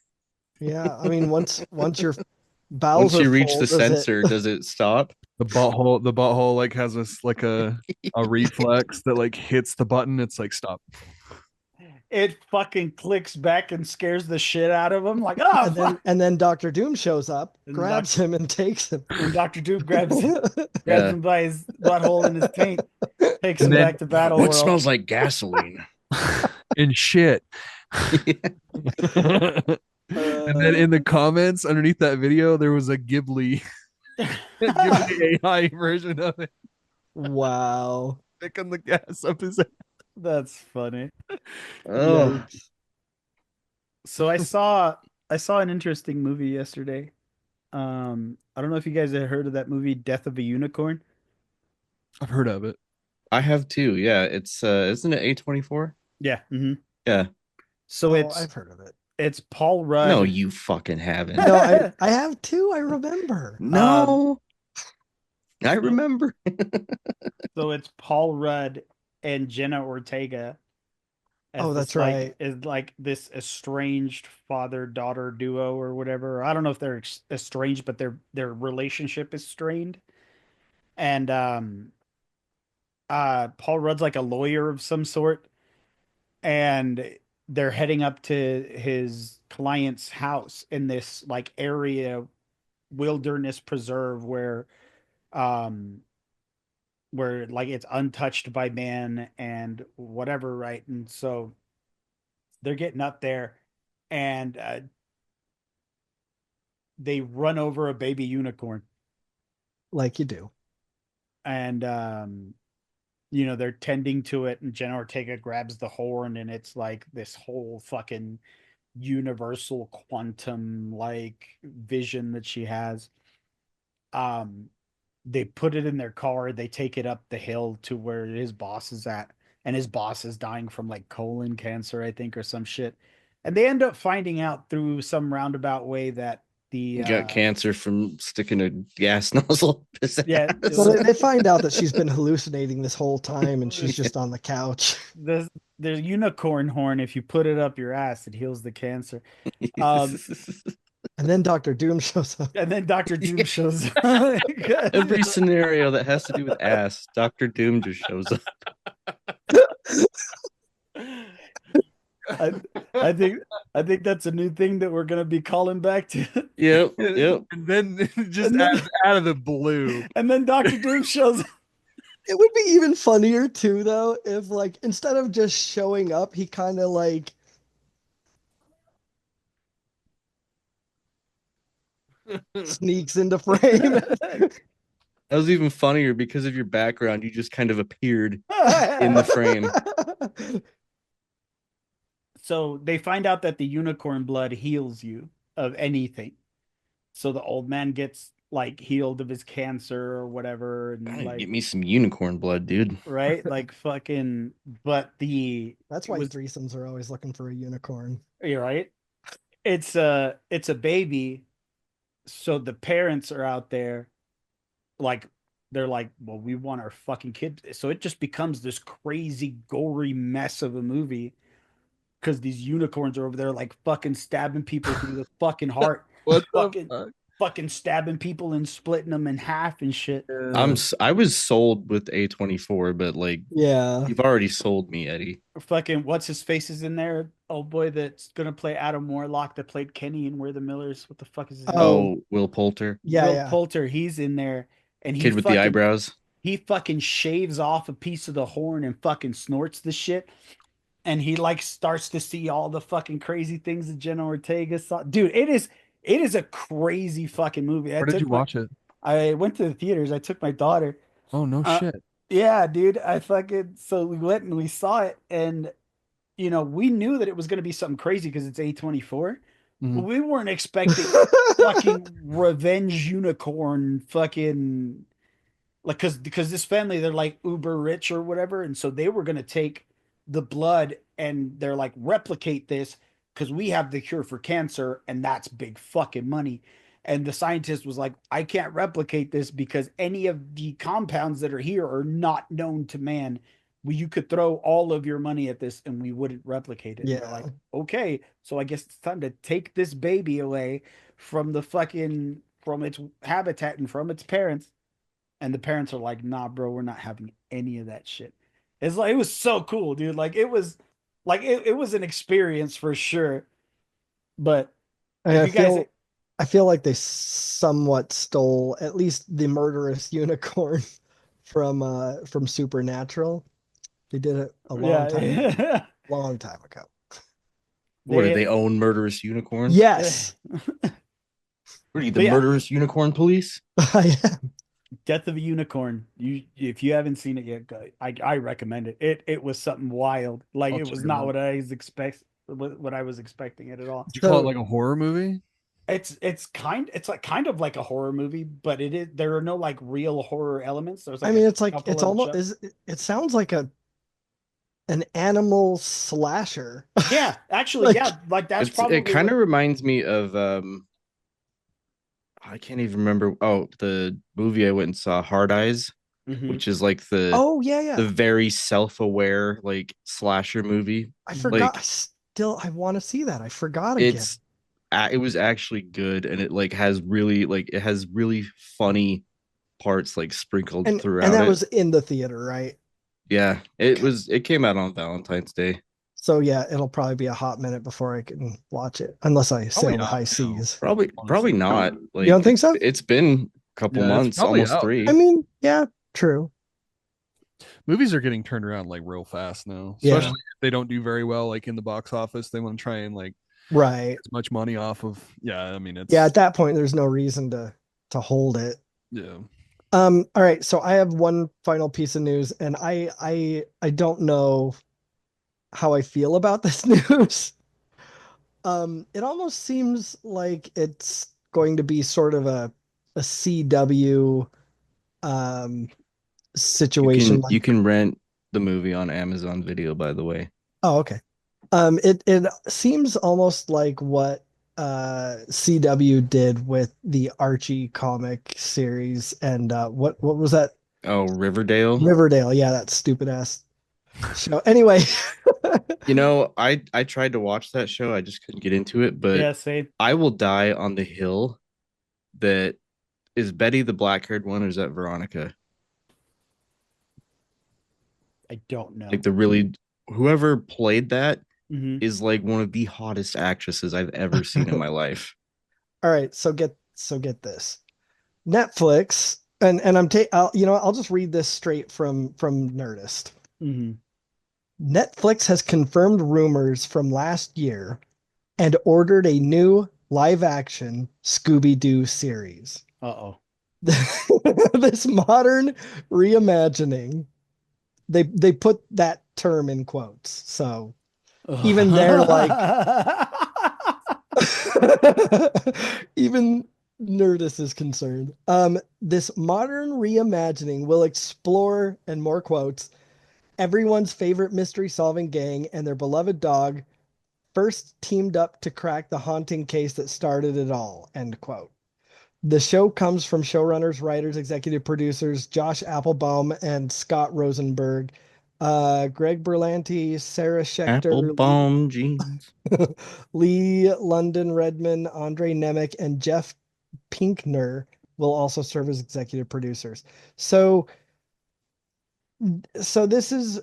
Yeah. I mean, once your bowels Once you are reach full, the sensor, does it stop? The butthole like has this like a reflex that like hits the button. It's like stop. It fucking clicks back and scares the shit out of him. Like, oh, fuck. and then Dr. Doom shows up, And grabs him, and takes him. And Dr. Doom grabs Yeah. him by his butthole in his taint, takes him And then- back to Battle What World. smells like gasoline? And shit. Uh, And then in the comments underneath that video, there was a Ghibli AI version of it wow. picking the gas up his ass. That's funny. Oh, So I saw an interesting movie yesterday. I don't know if you guys have heard of that movie Death of a Unicorn. I've heard of it. I have too. Yeah, it's isn't it A24? Yeah. Mm-hmm. Yeah. So I've heard of it. it's Paul Rudd. No, you fucking haven't. No, I have too. I remember. No. I remember. So it's Paul Rudd and Jenna Ortega. as Oh, this, that's right. Is like this estranged father-daughter duo or whatever. I don't know if they're estranged, but their relationship is strained. And Paul Rudd's like a lawyer of some sort, and they're heading up to his client's house in this like area wilderness preserve um where like it's untouched by man and whatever, right? And so they're getting up there, and they run over a baby unicorn, Like you do. and they're tending to it, and Jenna Ortega grabs the horn, and it's like this whole fucking universal quantum like vision that she has. They put it in their car, they take it up the hill to where his boss is at, and his boss is dying from like colon cancer, I think, or some shit. And they end up finding out through some roundabout way that the Got cancer from sticking a gas nozzle. up his Yeah, ass. So they find out that she's been hallucinating this whole time and she's just on the couch. the unicorn horn, if you put it up your ass, it heals the cancer. And then Dr. Doom shows up. And then Dr. Doom shows up. Every scenario that has to do with ass, Dr. Doom just shows up. I think that's a new thing that we're gonna be calling back to. Yep. And then just out of the blue. And then Dr. Doom shows up. It would be even funnier too, though, if like instead of just showing up, he kind of like sneaks into frame. That was even funnier because of your background. You just kind of appeared in the frame. So they find out that the unicorn blood heals you of anything. So the old man gets like healed of his cancer or whatever, and Gotta like get me some unicorn blood, dude. right, like fucking. But That's it why was threesomes are always looking for a unicorn. you're right. It's a baby, so the parents are out there like they're like, well, we want our fucking kid. So it just becomes this crazy gory mess of a movie because these unicorns are over there like fucking stabbing people through the fucking heart, What the fucking fuck? fucking stabbing people and splitting them in half and shit. I was sold with A24, but like Yeah. you've already sold me, Eddie. Fucking what's his face is in there? Oh boy, that's gonna play Adam Warlock that played Kenny and We're the Millers. What the fuck is his name? Oh, Oh, Will Poulter, yeah, Will yeah. Poulter, he's in there, and kid with the eyebrows. he fucking shaves off a piece of the horn and fucking snorts the shit. And he like starts to see all the fucking crazy things that Jenna Ortega saw. Dude, it is a crazy fucking movie. Where did you watch it? I went to the theaters. I took my daughter. Oh no Uh, shit. yeah, dude. I fucking so we went and we saw it, and we knew that it was going to be something crazy because it's A24. Mhm. We weren't expecting fucking revenge unicorn fucking like because this family they're like uber rich or whatever, and so they were going to take the blood and they're like replicate this because we have the cure for cancer and that's big fucking money. And the scientist was like, I can't replicate this because any of the compounds that are here are not known to man. Well, you could throw all of your money at this and we wouldn't replicate it. And they're Yeah. like, okay, so I guess it's time to take this baby away from the fucking from its habitat and from its parents. And the parents are like, nah, bro, we're not having any of that shit. It's like, it was so cool, dude. Like, it was it was an experience for sure. But if I you guys, feel like they somewhat stole at least the murderous unicorn from Supernatural. They did it a yeah, long time ago. What do they own murderous unicorns? Yes. What are you, the But yeah. murderous unicorn police? I am. Death of a Unicorn. If you haven't seen it yet, I recommend it. It was something wild. Like I'll it was check it not out. what I was expecting it at all. Did you call it So- like a horror movie? It's like kind of like a horror movie, but there are no like real horror elements. There's like I mean, a it's like couple it's of almost it sounds like an animal slasher. yeah, actually, Like- yeah, like that's It probably kind of reminds me of I can't even remember. Oh, the movie I went and saw, Hard Eyes, Mhm. which is like Oh yeah, yeah. the very self-aware like slasher movie. I forgot. Like I want to see that. I forgot again. it was actually good, and it like has really funny parts like sprinkled And throughout that it. was in the theater, right? Yeah, it came out on Valentine's Day. So yeah, it'll probably be a hot minute before I can watch it, unless I sail the not high now. seas. Probably Honestly. not. Like You don't think so? it's been a couple Yeah, it's months, probably almost out. 3. I mean, yeah, true. Movies are getting turned around like real fast now. Yeah. Especially if they don't do very well like in the box office. They want to try and like Right. as much money off of I mean it's Yeah, at that point, there's no reason to hold it. yeah. All right, so I have one final piece of news, and I don't know how I feel about this news. It almost seems like it's going to be sort of a CW situation. You can rent the movie on Amazon Video, by the way. Oh, okay. It seems almost like what CW did with the Archie comic series and what was that? Oh, Riverdale. Riverdale. Yeah, that stupid ass show. Anyway, You know, I tried to watch that show. I just couldn't get into it, but yeah, same. I will die on the hill that is Betty the black-haired one, or is that Veronica? I don't know. Like whoever played that Mhm. is like one of the hottest actresses I've ever seen in my life. all right, so get this. Netflix and I'll just read this straight from Nerdist. Mhm. Netflix has confirmed rumors from last year and ordered a new live action Scooby-Doo series. Uh-oh. This modern reimagining, they put that term in quotes. So even they're like, even Nerdist is concerned. This modern reimagining will explore, and more quotes, everyone's favorite mystery solving gang and their beloved dog first teamed up to crack the haunting case that started it all, end quote. The show comes from showrunners, writers, executive producers Josh Applebaum and Scott Rosenberg, Greg Berlanti, Sarah Schechter, Applebaum jeans. Lee London Redman, Andre Nemec, and Jeff Pinkner will also serve as executive producers. So this is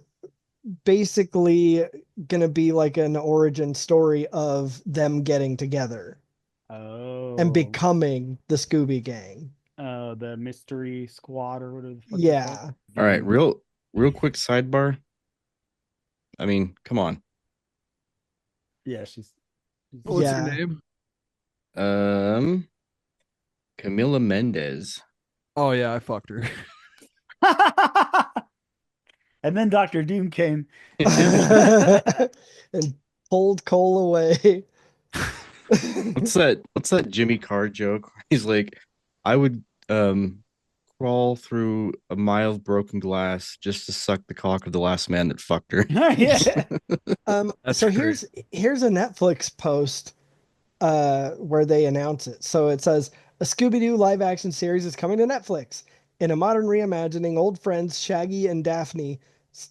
basically going to be like an origin story of them getting together and becoming the Scooby Gang. The mystery squad or whatever the fuck Yeah. they're called. All right, real quick sidebar. I mean, come on. Yeah, she's What's Yeah. her name? Camila Mendez. Oh yeah, I fucked her. And then Dr. Doom came. And pulled Cole away. What's that Jimmy Carr joke? He's like, I would crawl through a mile of broken glass just to suck the cock of the last man that fucked her. Yeah. That's So great. here's a Netflix post where they announce it. So it says a Scooby-Doo live action series is coming to Netflix. In a modern reimagining, old friends Shaggy and Daphne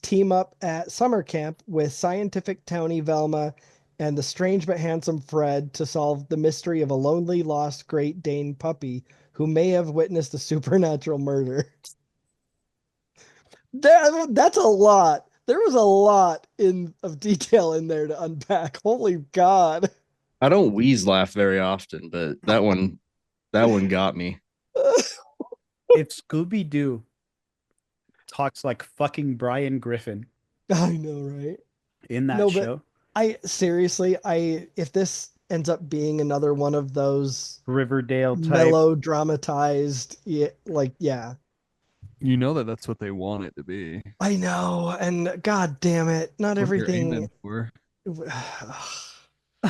team up at summer camp with scientific townie Velma and the strange but handsome Fred to solve the mystery of a lonely lost Great Dane puppy who may have witnessed a supernatural murder. That's a lot. There was a lot of detail in there to unpack. Holy God. I don't wheeze laugh very often, but that one got me. If Scooby-Doo talks like fucking Brian Griffin I know, right? in that No, show, but I seriously, if this ends up being another one of those Riverdale type. melodramatized, yeah. You know that's what they want it to be. I know, and God damn it, not What they're everything. aiming for.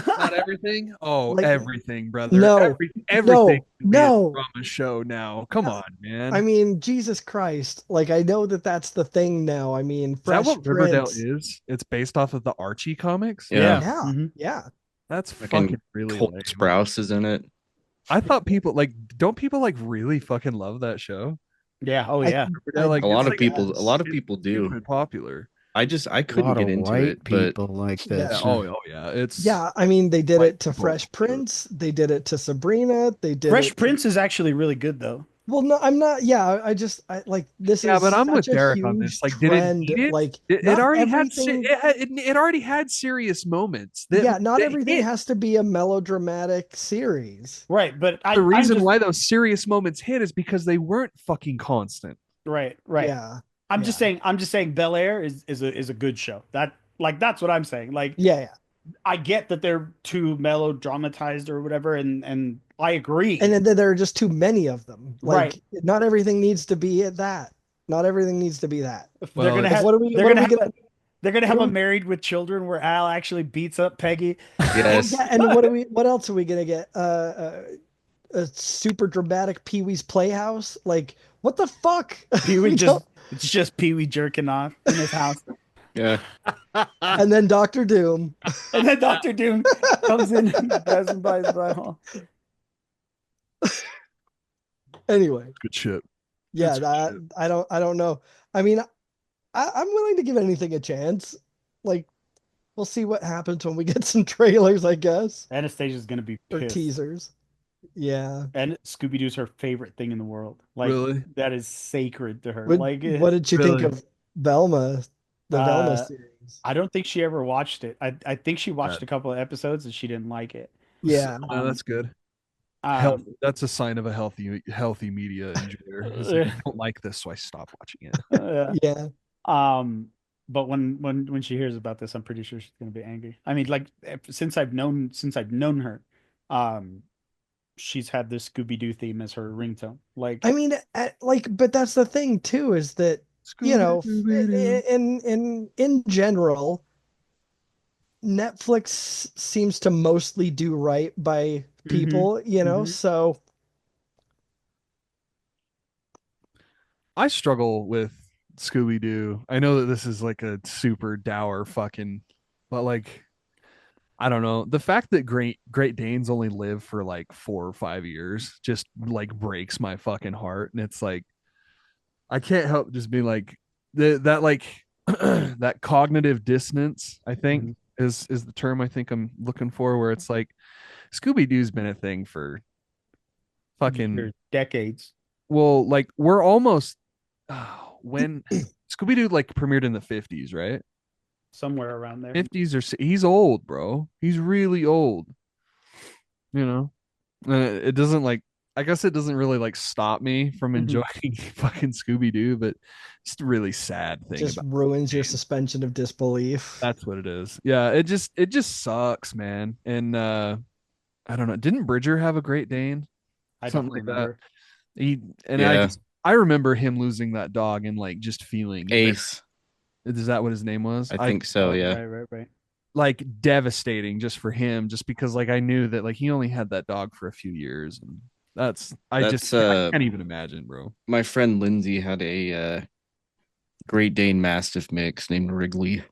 Not everything. Oh, Like, everything, brother. no, Everything can be a no. drama show now. Come on, man. I mean, Jesus Christ! Like, I know that's the thing now. I mean, Is that Fresh what Riverdale Prince. is? It's based off of the Archie comics. Yeah. Yeah, Mhm. yeah. That's Fucking fucking really Cole lame. Sprouse is in it. I thought people like, don't people like really fucking love that show? Yeah. Oh I- yeah. Riverdale, like, A lot it's of like, people it's do. stupid popular. I couldn't get into it, but like Yeah. that. Yeah. It's Yeah, I mean, they did White it to people. Fresh Prince. They did it to Sabrina. They did Fresh it. Prince is actually really good though. Well, no, I'm not. Yeah, I like this yeah, is but I'm with such a Derek on huge this. Like, did it trend. need it? Like, It not already had everything. it already had serious moments. Yeah, not that everything hit. has to be a melodramatic series. Right, but The reason why those serious moments hit is because they weren't fucking constant. Right. Yeah, I'm just saying Bel Air is a good show. That's what I'm saying. Like, yeah. I get that they're too melodramatized or whatever, and I agree. And then there are just too many of them. Like, Right. not everything needs to be that. Not everything needs to be that. They're gonna have What are we they're gonna have what a are we- Married with Children where Al actually beats up Peggy. yes. Yeah, and what else are we gonna get? A super dramatic Pee-wee's Playhouse? Like, what the fuck? Pee-wee it's just Pee-wee jerking off in his house. Yeah. And then Doctor Doom. And then Dr. Doom comes in and grabs him by his butthole. Anyway, Good shit. yeah, That's good I don't know. I mean, I'm willing to give anything a chance. Like, we'll see what happens when we get some trailers, I guess, Anastasia's gonna be or pissed. teasers. Yeah. And Scooby-Doo's her favorite thing in the world. Like, Really? that is sacred to her. What, Like, what did you think Really? of Velma, the Velma series? I don't think she ever watched it. I think she watched Right. a couple of episodes and she didn't like it. Yeah. No, that's good. That's a sign of a healthy media enjoyer. It's like, I don't like this, so I stop watching it. Yeah. But when she hears about this, I'm pretty sure she's gonna be angry. I mean, like, since I've known her, um, she's had this Scooby Doo theme as her ringtone. Like, I mean, but that's the thing too, is that, Scooby Doo. in general, Netflix seems to mostly do right by hmm people, hmm so I struggle with Scooby Doo. I know that this is like a super dour fucking, but like I don't know. The fact that Great Danes only live for like 4 or 5 years just like breaks my fucking heart. And it's like I can't help just being like that like that cognitive dissonance, I think hmm is the term I think I'm looking for, where it's like Scooby Doo's been a thing for fucking years, decades, well, like we're almost when Scooby Doo like premiered in the 50s, right? somewhere around there. 50s or he's old, bro. He's really old, you know. It doesn't like I guess it doesn't really like stop me from hmm enjoying fucking Scooby Doo, but it's a really sad thing just about ruins your it. suspension of disbelief. That's what it is. Yeah, it just sucks, man. And I don't know. Didn't Bridger have a Great Dane? I don't Something like that. remember. He and Yeah. I remember him losing that dog and like just feeling very, Ace. is that what his name was? I I think so, Oh, yeah. right. like devastating just for him, just because like I knew that like he only had that dog for a few years, and That's I can't even imagine, bro. my friend Lindsay had a Great Dane Mastiff mix named Wrigley,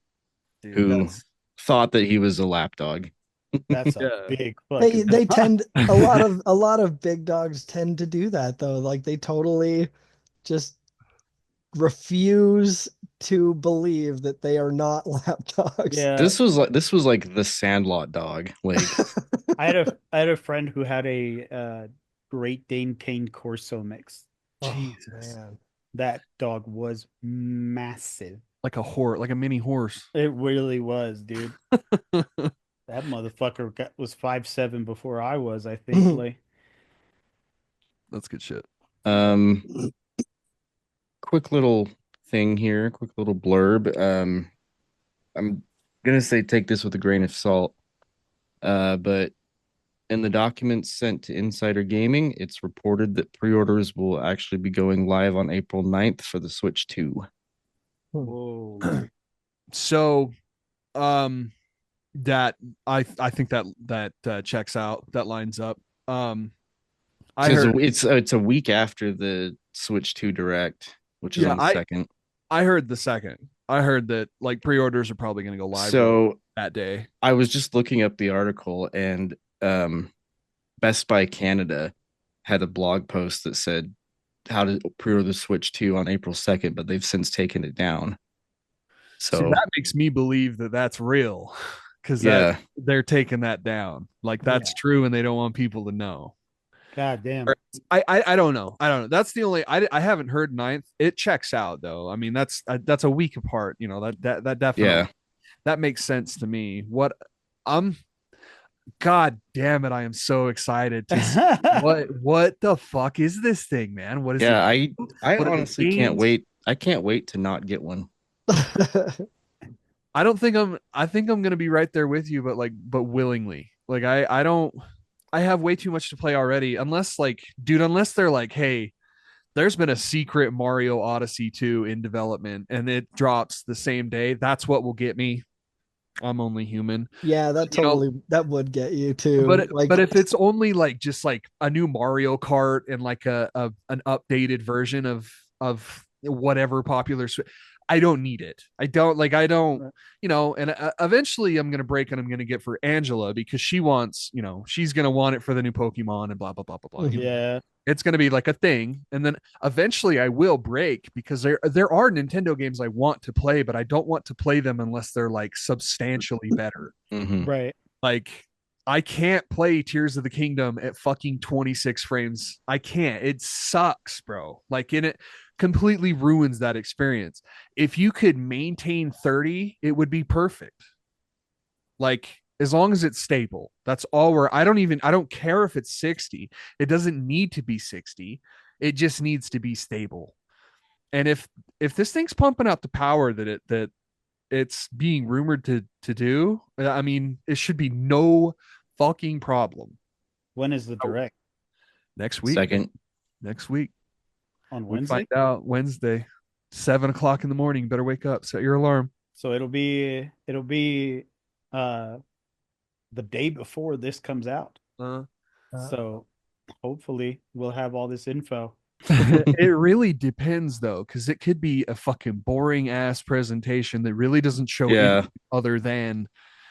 Dude, who that's thought that he was a lapdog. That's a yeah. big They fucking they dog. tend a lot of big dogs tend to do that though. Like they totally just refuse to believe that they are not lap dogs. Yeah, This was like the Sandlot dog. Like I had a friend who had a Great Dane Cane Corso mix. Oh Jesus. man. That dog was massive. Like a horse, like a mini horse. It really was, dude. That motherfucker was 5'7" before I was, I think. Like, That's good shit. um quick little thing here, quick little blurb. I'm gonna say take this with a grain of salt. But in the documents sent to Insider Gaming, it's reported that pre-orders will actually be going live on April 9th for the Switch 2. whoa. So, um, that I think that checks out. That lines up. Um, I Because heard, it's a week after the Switch 2 Direct, which is yeah, on the second. I heard the second. I heard that like pre-orders are probably going to go live So that day. I was just looking up the article, and Best Buy Canada had a blog post that said how to pre-order the Switch 2 on April 2nd, but they've since taken it down. See, So that makes me believe that that's real, because that yeah, they're taking that down. Like that's Yeah. true, and they don't want people to know. God damn. I don't know. I don't know. That's the only I haven't heard ninth. It checks out though. I mean that's a week apart. You know that definitely yeah. that makes sense to me. What I'm God damn it! I am so excited to see what the fuck is this thing, man? What is it? Yeah, I What are the honestly can't gains? wait. I can't wait to not get one. I don't think I'm. I think I'm gonna be right there with you, but like, but willingly. Like I don't. I have way too much to play already. Unless like, dude, unless they're like, hey, there's been a secret Mario Odyssey 2 in development and it drops the same day. That's what will get me. I'm only human. Yeah, You know, that would get you too. but Like if it's only like just like a new Mario Kart and like a an updated version of whatever popular I don't need it. I don't, you know, and eventually I'm going to break and I'm going to get for Angela because she wants, you know, she's going to want it for the new Pokemon and blah blah blah blah blah. You know, Yeah. it's going to be like a thing, and then eventually I will break because there are Nintendo games I want to play, but I don't want to play them unless they're like substantially better. Hmm. Right. Like I can't play Tears of the Kingdom at fucking 26 frames. I can't. It sucks, bro. Like in it completely ruins that experience. If you could maintain 30, it would be perfect. Like as long as it's stable. That's all we're I don't care if it's 60. It doesn't need to be 60. It just needs to be stable. And if this thing's pumping out the power that it's being rumored to do, I mean, it should be no fucking problem. When is the direct? Next week. Second. Next week. On We Wednesday? find out Wednesday, 7 o'clock in the morning. Better wake up. Set your alarm. So it'll be uh the day before this comes out. Uh, So hopefully we'll have all this info. it really depends though, because it could be a fucking boring ass presentation that really doesn't show Yeah. anything other than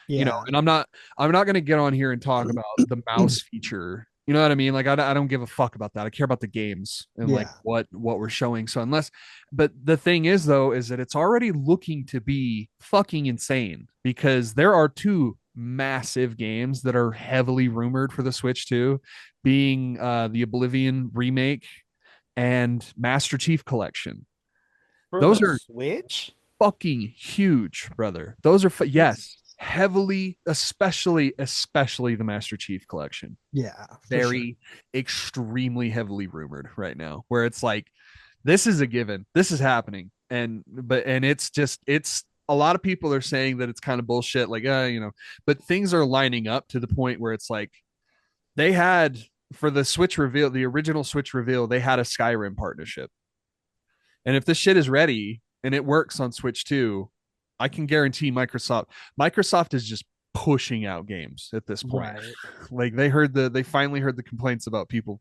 Yeah. and I'm not going to get on here and talk about the mouse feature. You know what I mean? Like I don't give a fuck about that. I care about the games and like Yeah. what we're showing. So but the thing is though, is that it's already looking to be fucking insane because there are two massive games that are heavily rumored for the Switch 2, being the Oblivion remake and Master Chief Collection. For Those the are Switch? fucking huge, brother. Those are yes, heavily, especially the Master Chief Collection. Yeah. Very extremely heavily rumored right now, where it's like this is a given, this is happening, and it's a lot of people are saying that it's kind of bullshit, like but things are lining up to the point where it's like they had for the Switch reveal, the original Switch reveal, they had a Skyrim partnership. And if this shit is ready and it works on Switch 2, I can guarantee Microsoft is just pushing out games at this point. Right. Like they finally heard the complaints about people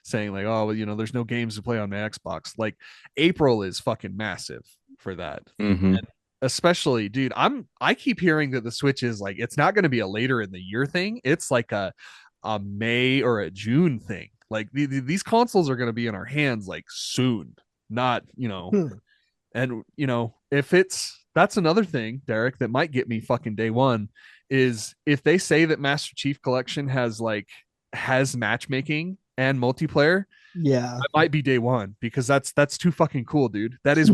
saying like, oh, well, there's no games to play on my Xbox. Like April is fucking massive for that. Mm-hmm. And especially, dude, I keep hearing that the Switch is like, it's not going to be a later in the year thing. It's like a May or a June thing. Like these consoles are going to be in our hands like soon, not and if that's another thing, Derek, that might get me fucking day one, is if they say that Master Chief Collection has matchmaking and multiplayer, Yeah. I might be day one, because that's too fucking cool, dude. That is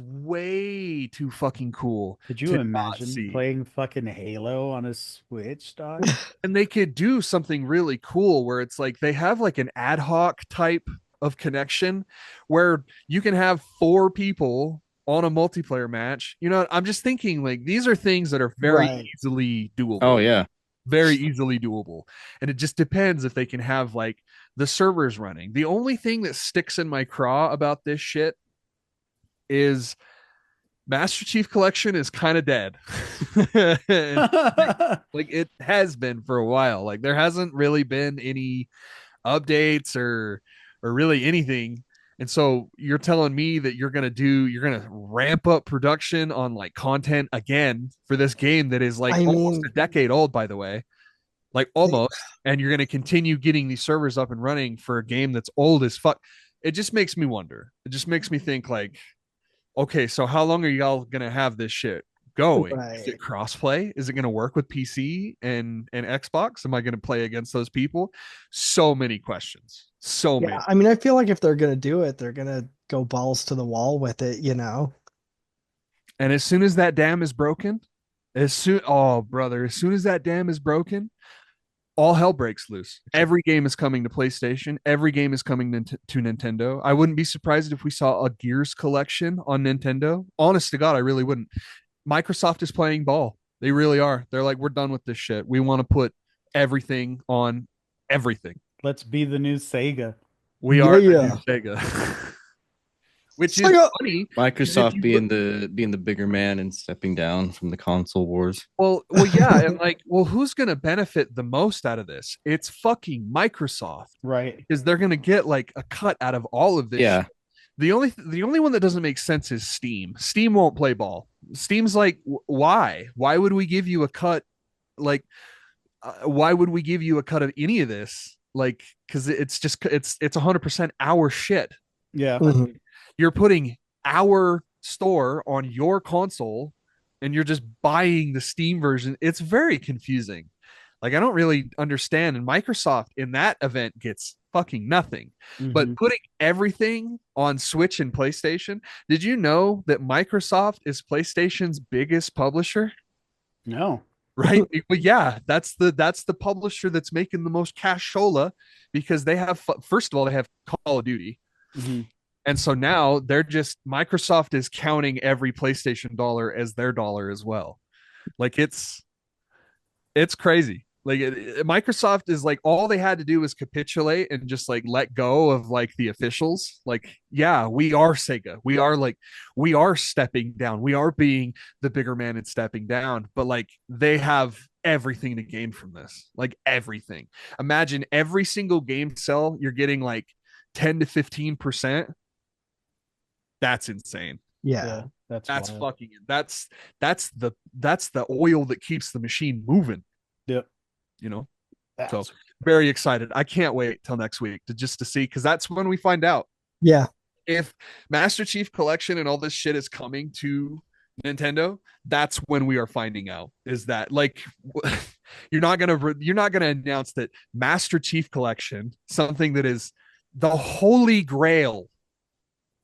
way too fucking cool. Could you to not imagine see. playing fucking Halo on a Switch, dog? And they could do something really cool where it's like they have like an ad hoc type of connection where you can have 4 people on a multiplayer match. I'm just thinking like these are things that are very Right. easily doable. Oh yeah. Very easily doable. And it just depends if they can have like the servers running. The only thing that sticks in my craw about this shit is Master Chief Collection is kind of dead. Like it has been for a while. Like there hasn't really been any updates or really anything. And so you're telling me that you're going to ramp up production on like content again for this game that is like almost a decade old, by the way, like almost, and you're going to continue getting these servers up and running for a game that's old as fuck. It just makes me wonder. It just makes me think like, okay, so how long are y'all going to have this shit going? Right. Is it crossplay? Is it going to work with PC and Xbox? Am I going to play against those people? So many questions. So many. I mean, I feel like if they're gonna do it, they're gonna go balls to the wall with it, And as soon as that dam is broken, as soon as that dam is broken, all hell breaks loose. Every game is coming to PlayStation. Every game is coming to Nintendo. I wouldn't be surprised if we saw a Gears collection on Nintendo. Honest to God, I really wouldn't. Microsoft is playing ball. They really are. They're like, we're done with this shit. We want to put everything on everything. Let's be the new Sega. We are the new Sega. Which is funny. Microsoft being the bigger man and stepping down from the console wars. Well, yeah, and like, well, who's gonna benefit the most out of this? It's fucking Microsoft, right? Because they're gonna get like a cut out of all of this. Yeah. Shit. The only one that doesn't make sense is Steam. Steam won't play ball. Steam's like, why? Why would we give you a cut? Like, why would we give you a cut of any of this? Like, because it's 100% our shit. Yeah. Mm-hmm. You're putting our store on your console and you're just buying the Steam version. It's very confusing. Like, I don't really understand. And Microsoft in that event gets fucking nothing. Mm-hmm. But putting everything on Switch and PlayStation, did you know that Microsoft is PlayStation's biggest publisher? No. Right? Well, yeah, that's the publisher that's making the most cashola, because they have, first of all, they have Call of Duty. Mm-hmm. And so now Microsoft is counting every PlayStation dollar as their dollar as well. Like it's crazy. Like Microsoft is like all they had to do was capitulate and just like let go of like the officials. Like, yeah, we are Sega. We are stepping down. We are being the bigger man and stepping down. But like they have everything to gain from this. Like everything. Imagine every single game sell, you're getting like 10 to 15%. That's insane. Yeah. That's That's wild. fucking that's the oil that keeps the machine moving, Yep. you know. So That's very excited. I can't wait till next week to see, because that's when we find out Yeah. if Master Chief Collection and all this shit is coming to Nintendo. That's when we are finding out is that like you're not gonna announce that Master Chief Collection, something that is the holy grail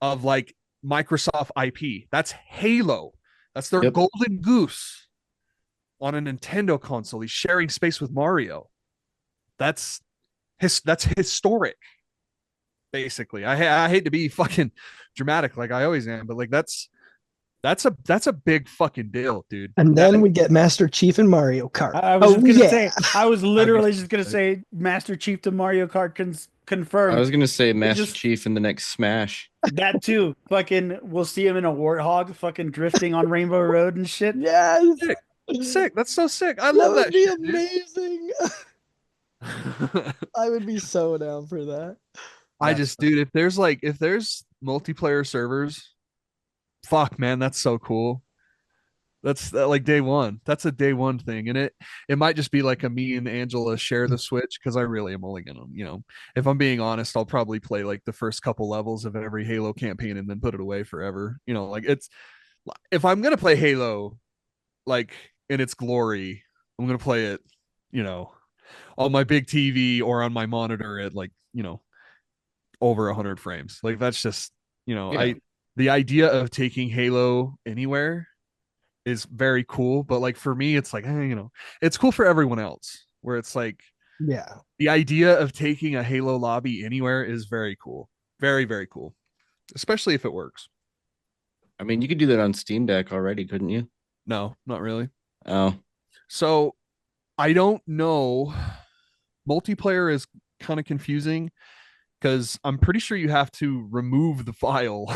of like Microsoft IP. That's Halo. That's their Yep. golden goose on a Nintendo console. He's sharing space with Mario. That's historic. Basically, I hate to be fucking dramatic like I always am, but like that's a big fucking deal, dude. And then we get Master Chief and Mario Kart. I was Oh, just gonna yeah. say. I was literally just gonna say Master Chief to Mario Kart I confirmed. was gonna say Master just- Chief in the next Smash. That too. Fucking, we'll see him in a warthog, fucking drifting on Rainbow Road and shit. Yes. Sick. Sick. That's so sick. I That love would that be shit, dude. amazing. I would be so down for that. I just, dude, if there's multiplayer servers, fuck, man, that's so cool. That's like day one. That's a day one thing, and it might just be like a me and Angela share the Switch, because I really am only gonna, if I'm being honest, I'll probably play like the first couple levels of every Halo campaign and then put it away forever. Like it's if I'm gonna play Halo, like in its glory, I'm gonna play it, you know, on my big TV or on my monitor at like over 100 frames. Like that's just Yeah. I the idea of taking Halo anywhere is very cool, but like for me it's like it's cool for everyone else, where it's like Yeah. the idea of taking a Halo lobby anywhere is very cool, very very cool, especially if it works. I mean, you could do that on Steam Deck already, couldn't you? No, not really. Oh, So I don't know, multiplayer is kind of confusing because I'm pretty sure you have to remove the file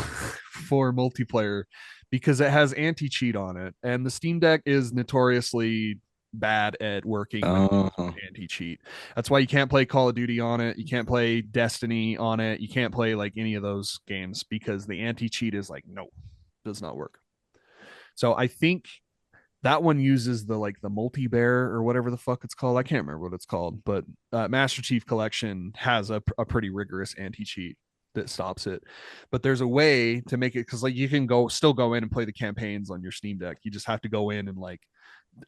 for multiplayer because it has anti-cheat on it, and the Steam Deck is notoriously bad at working with oh, anti-cheat. That's why you can't play Call of Duty on it, you can't play Destiny on it, you can't play like any of those games because the anti-cheat is like no, does not work. So I think that one uses the multi-bear or whatever the fuck it's called. I can't remember what it's called, but Master Chief Collection has a pretty rigorous anti-cheat that stops it. But there's a way to make it, because like you can still go in and play the campaigns on your Steam Deck. You just have to go in and like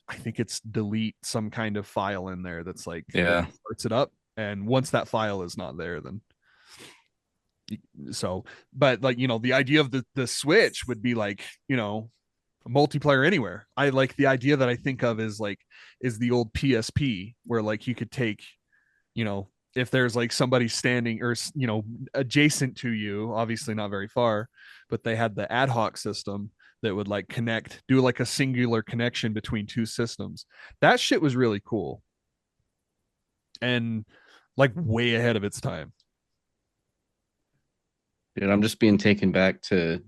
I think it's delete some kind of file in there that's like yeah. starts it up, and once that file is not there, then so. But like the idea of the Switch would be like multiplayer anywhere. I like the idea that I think of is the old PSP, where like you could take, if there's like somebody standing or adjacent to you, obviously not very far, but they had the ad hoc system that would like do like a singular connection between two systems. That shit was really cool and like way ahead of its time. Dude, I'm just being taken back to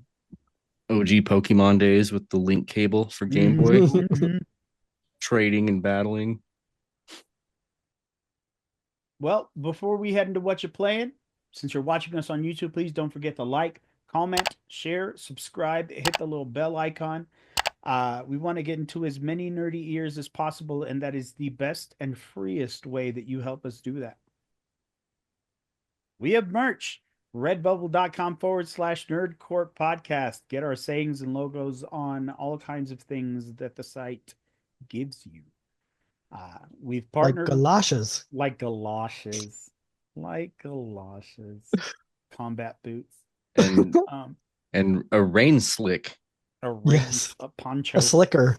OG Pokemon days with the link cable for Game Boy, Mhm. trading and battling. Well, before we head into what you're playing, since you're watching us on YouTube, please don't forget to like, comment, share, subscribe, hit the little bell icon. We want to get into as many nerdy ears as possible, and that is the best and freest way that you help us do that. We have merch. Redbubble.com/nerdcore podcast. Get our sayings and logos on all kinds of things that the site gives you. We've partnered Like galoshes. like galoshes, combat boots, And um, and a rain slick. a ring, Yes. a poncho, A slicker.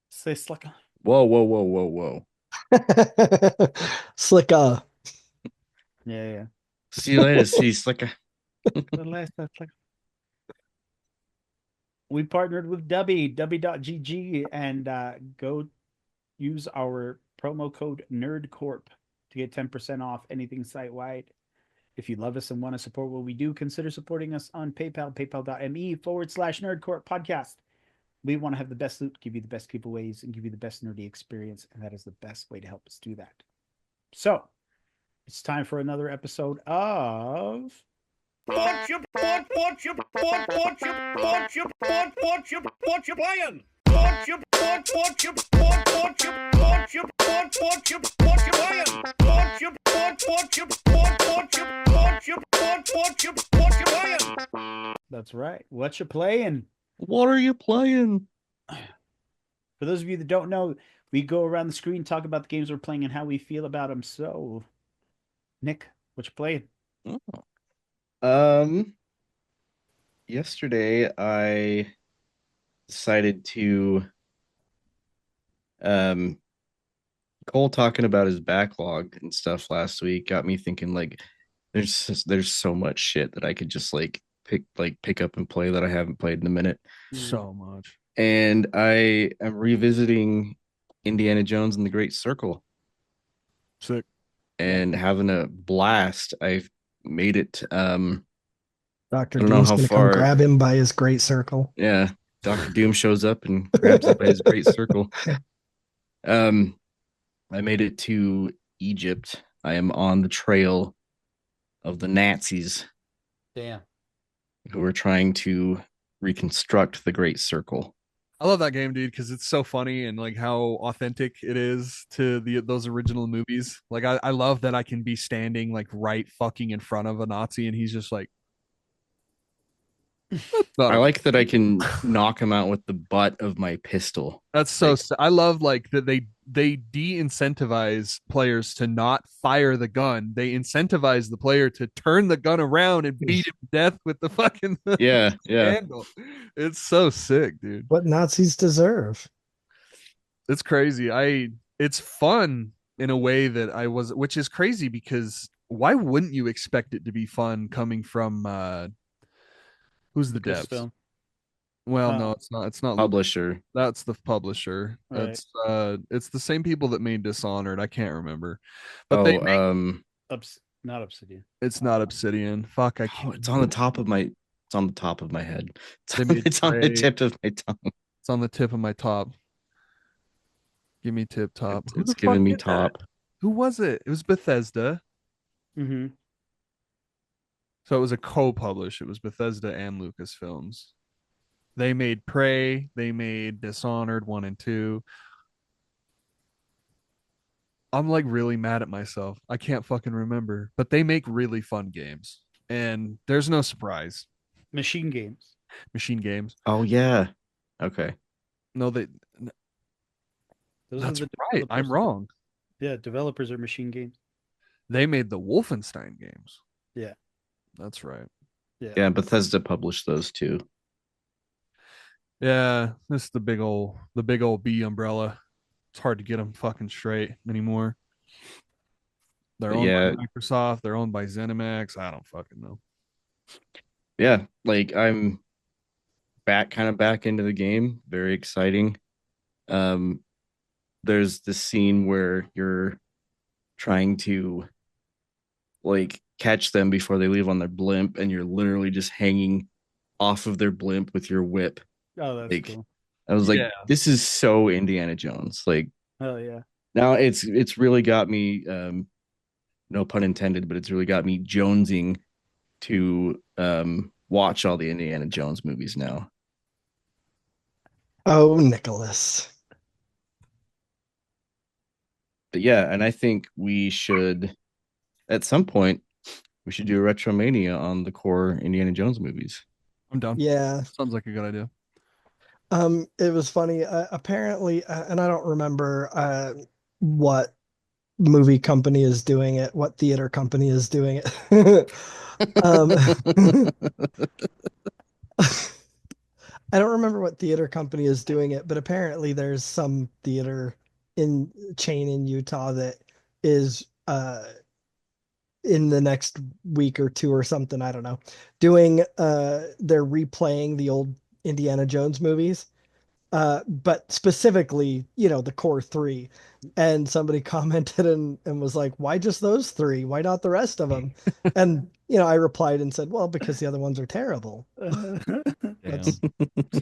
say slicker. Whoa, whoa, whoa, whoa, whoa. Slicka. Yeah. See you later, see slicker. The last that's like we partnered with Dubby.gg, and go use our promo code NERDCORP to get 10% off anything site-wide. If you love us and want to support what we do, consider supporting us on PayPal, paypal.me/NerdCorp podcast. We want to have the best loot, give you the best giveaways, and give you the best nerdy experience, and that is the best way to help us do that. So, it's time for another episode of Whatcha Playin? Whatcha Playin? That's right. Whatcha Playin? What are you playing? For those of you that don't know, we go around the screen, talk about the games we're playing and how we feel about them. So, Nick, what you playing? Yesterday I decided to Cole talking about his backlog and stuff last week got me thinking like there's so much shit that I could just pick up and play that I haven't played in a minute. So much. And I am revisiting Indiana Jones and the Great Circle Sick. and having a blast. I've made it Dr. I don't know Doom's how gonna far- come grab him by his great circle. Yeah, Dr. Doom shows up and grabs him by his great circle. I made it to Egypt. I am on the trail of the Nazis Damn. who are trying to reconstruct the Great Circle. I love that game, dude, because it's so funny and like how authentic it is to those original movies. Like I love that I can be standing like right fucking in front of a Nazi and he's just like I like that I can knock him out with the butt of my pistol. That's so Like- I love like that they de-incentivize players to not fire the gun. They incentivize the player to turn the gun around and beat him to death with the fucking Yeah. handle. It's so sick, dude. What Nazis deserve. It's crazy. It's fun in a way that which is crazy because why wouldn't you expect it to be fun coming from who's the devs? Lucasfilm. Well, no, it's not. It's not Publisher. That's the publisher. Right. It's the same people that made Dishonored. I can't remember, but they make, Not Obsidian. it's not Obsidian. Fuck, I can't. it's on the top of my head. They made It's on the Prey. tip of my tongue. It's on the tip of my top. Give me tip top. Who It's the giving fuck me did that? top. Who was it? It was Bethesda. Mm-hmm. So it was a co-publish. It was Bethesda and Lucasfilms. They made Prey. They made Dishonored 1 and 2. I'm like really mad at myself. I can't fucking remember. But they make really fun games. And there's no surprise. Machine Games. Machine Games. Oh yeah. Okay. No, Those that's are the right. I'm developers. wrong. Yeah, developers are Machine Games. They made the Wolfenstein games. Yeah. That's right. Yeah, Bethesda published those too. Yeah, this is the big old B umbrella. It's hard to get them fucking straight anymore. They're But owned yeah. by Microsoft. They're owned by ZeniMax. I don't fucking know. Yeah, like I'm kind of back into the game. Very exciting. There's this scene where you're trying to like catch them before they leave on their blimp, and you're literally just hanging off of their blimp with your whip. Oh, that's Like, cool. I was like, Yeah. this is so Indiana Jones. Like Oh yeah. now it's really got me, no pun intended, but it's really got me jonesing to watch all the Indiana Jones movies now. Oh, Nicholas. But yeah, and I think we should at some point we should do a Retromania on the core Indiana Jones movies. I'm done. Yeah. Sounds like a good idea. It was funny. Apparently, and I don't remember what movie company is doing it, what theater company is doing it. I don't remember what theater company is doing it, but apparently there's some theater in chain in Utah that is in the next week or two or something, I don't know, doing they're replaying the old Indiana Jones movies, but specifically, the core three. And somebody commented and was like, why just those three? Why not the rest of them? And, I replied and said, well, because the other ones are terrible. Damn, That's,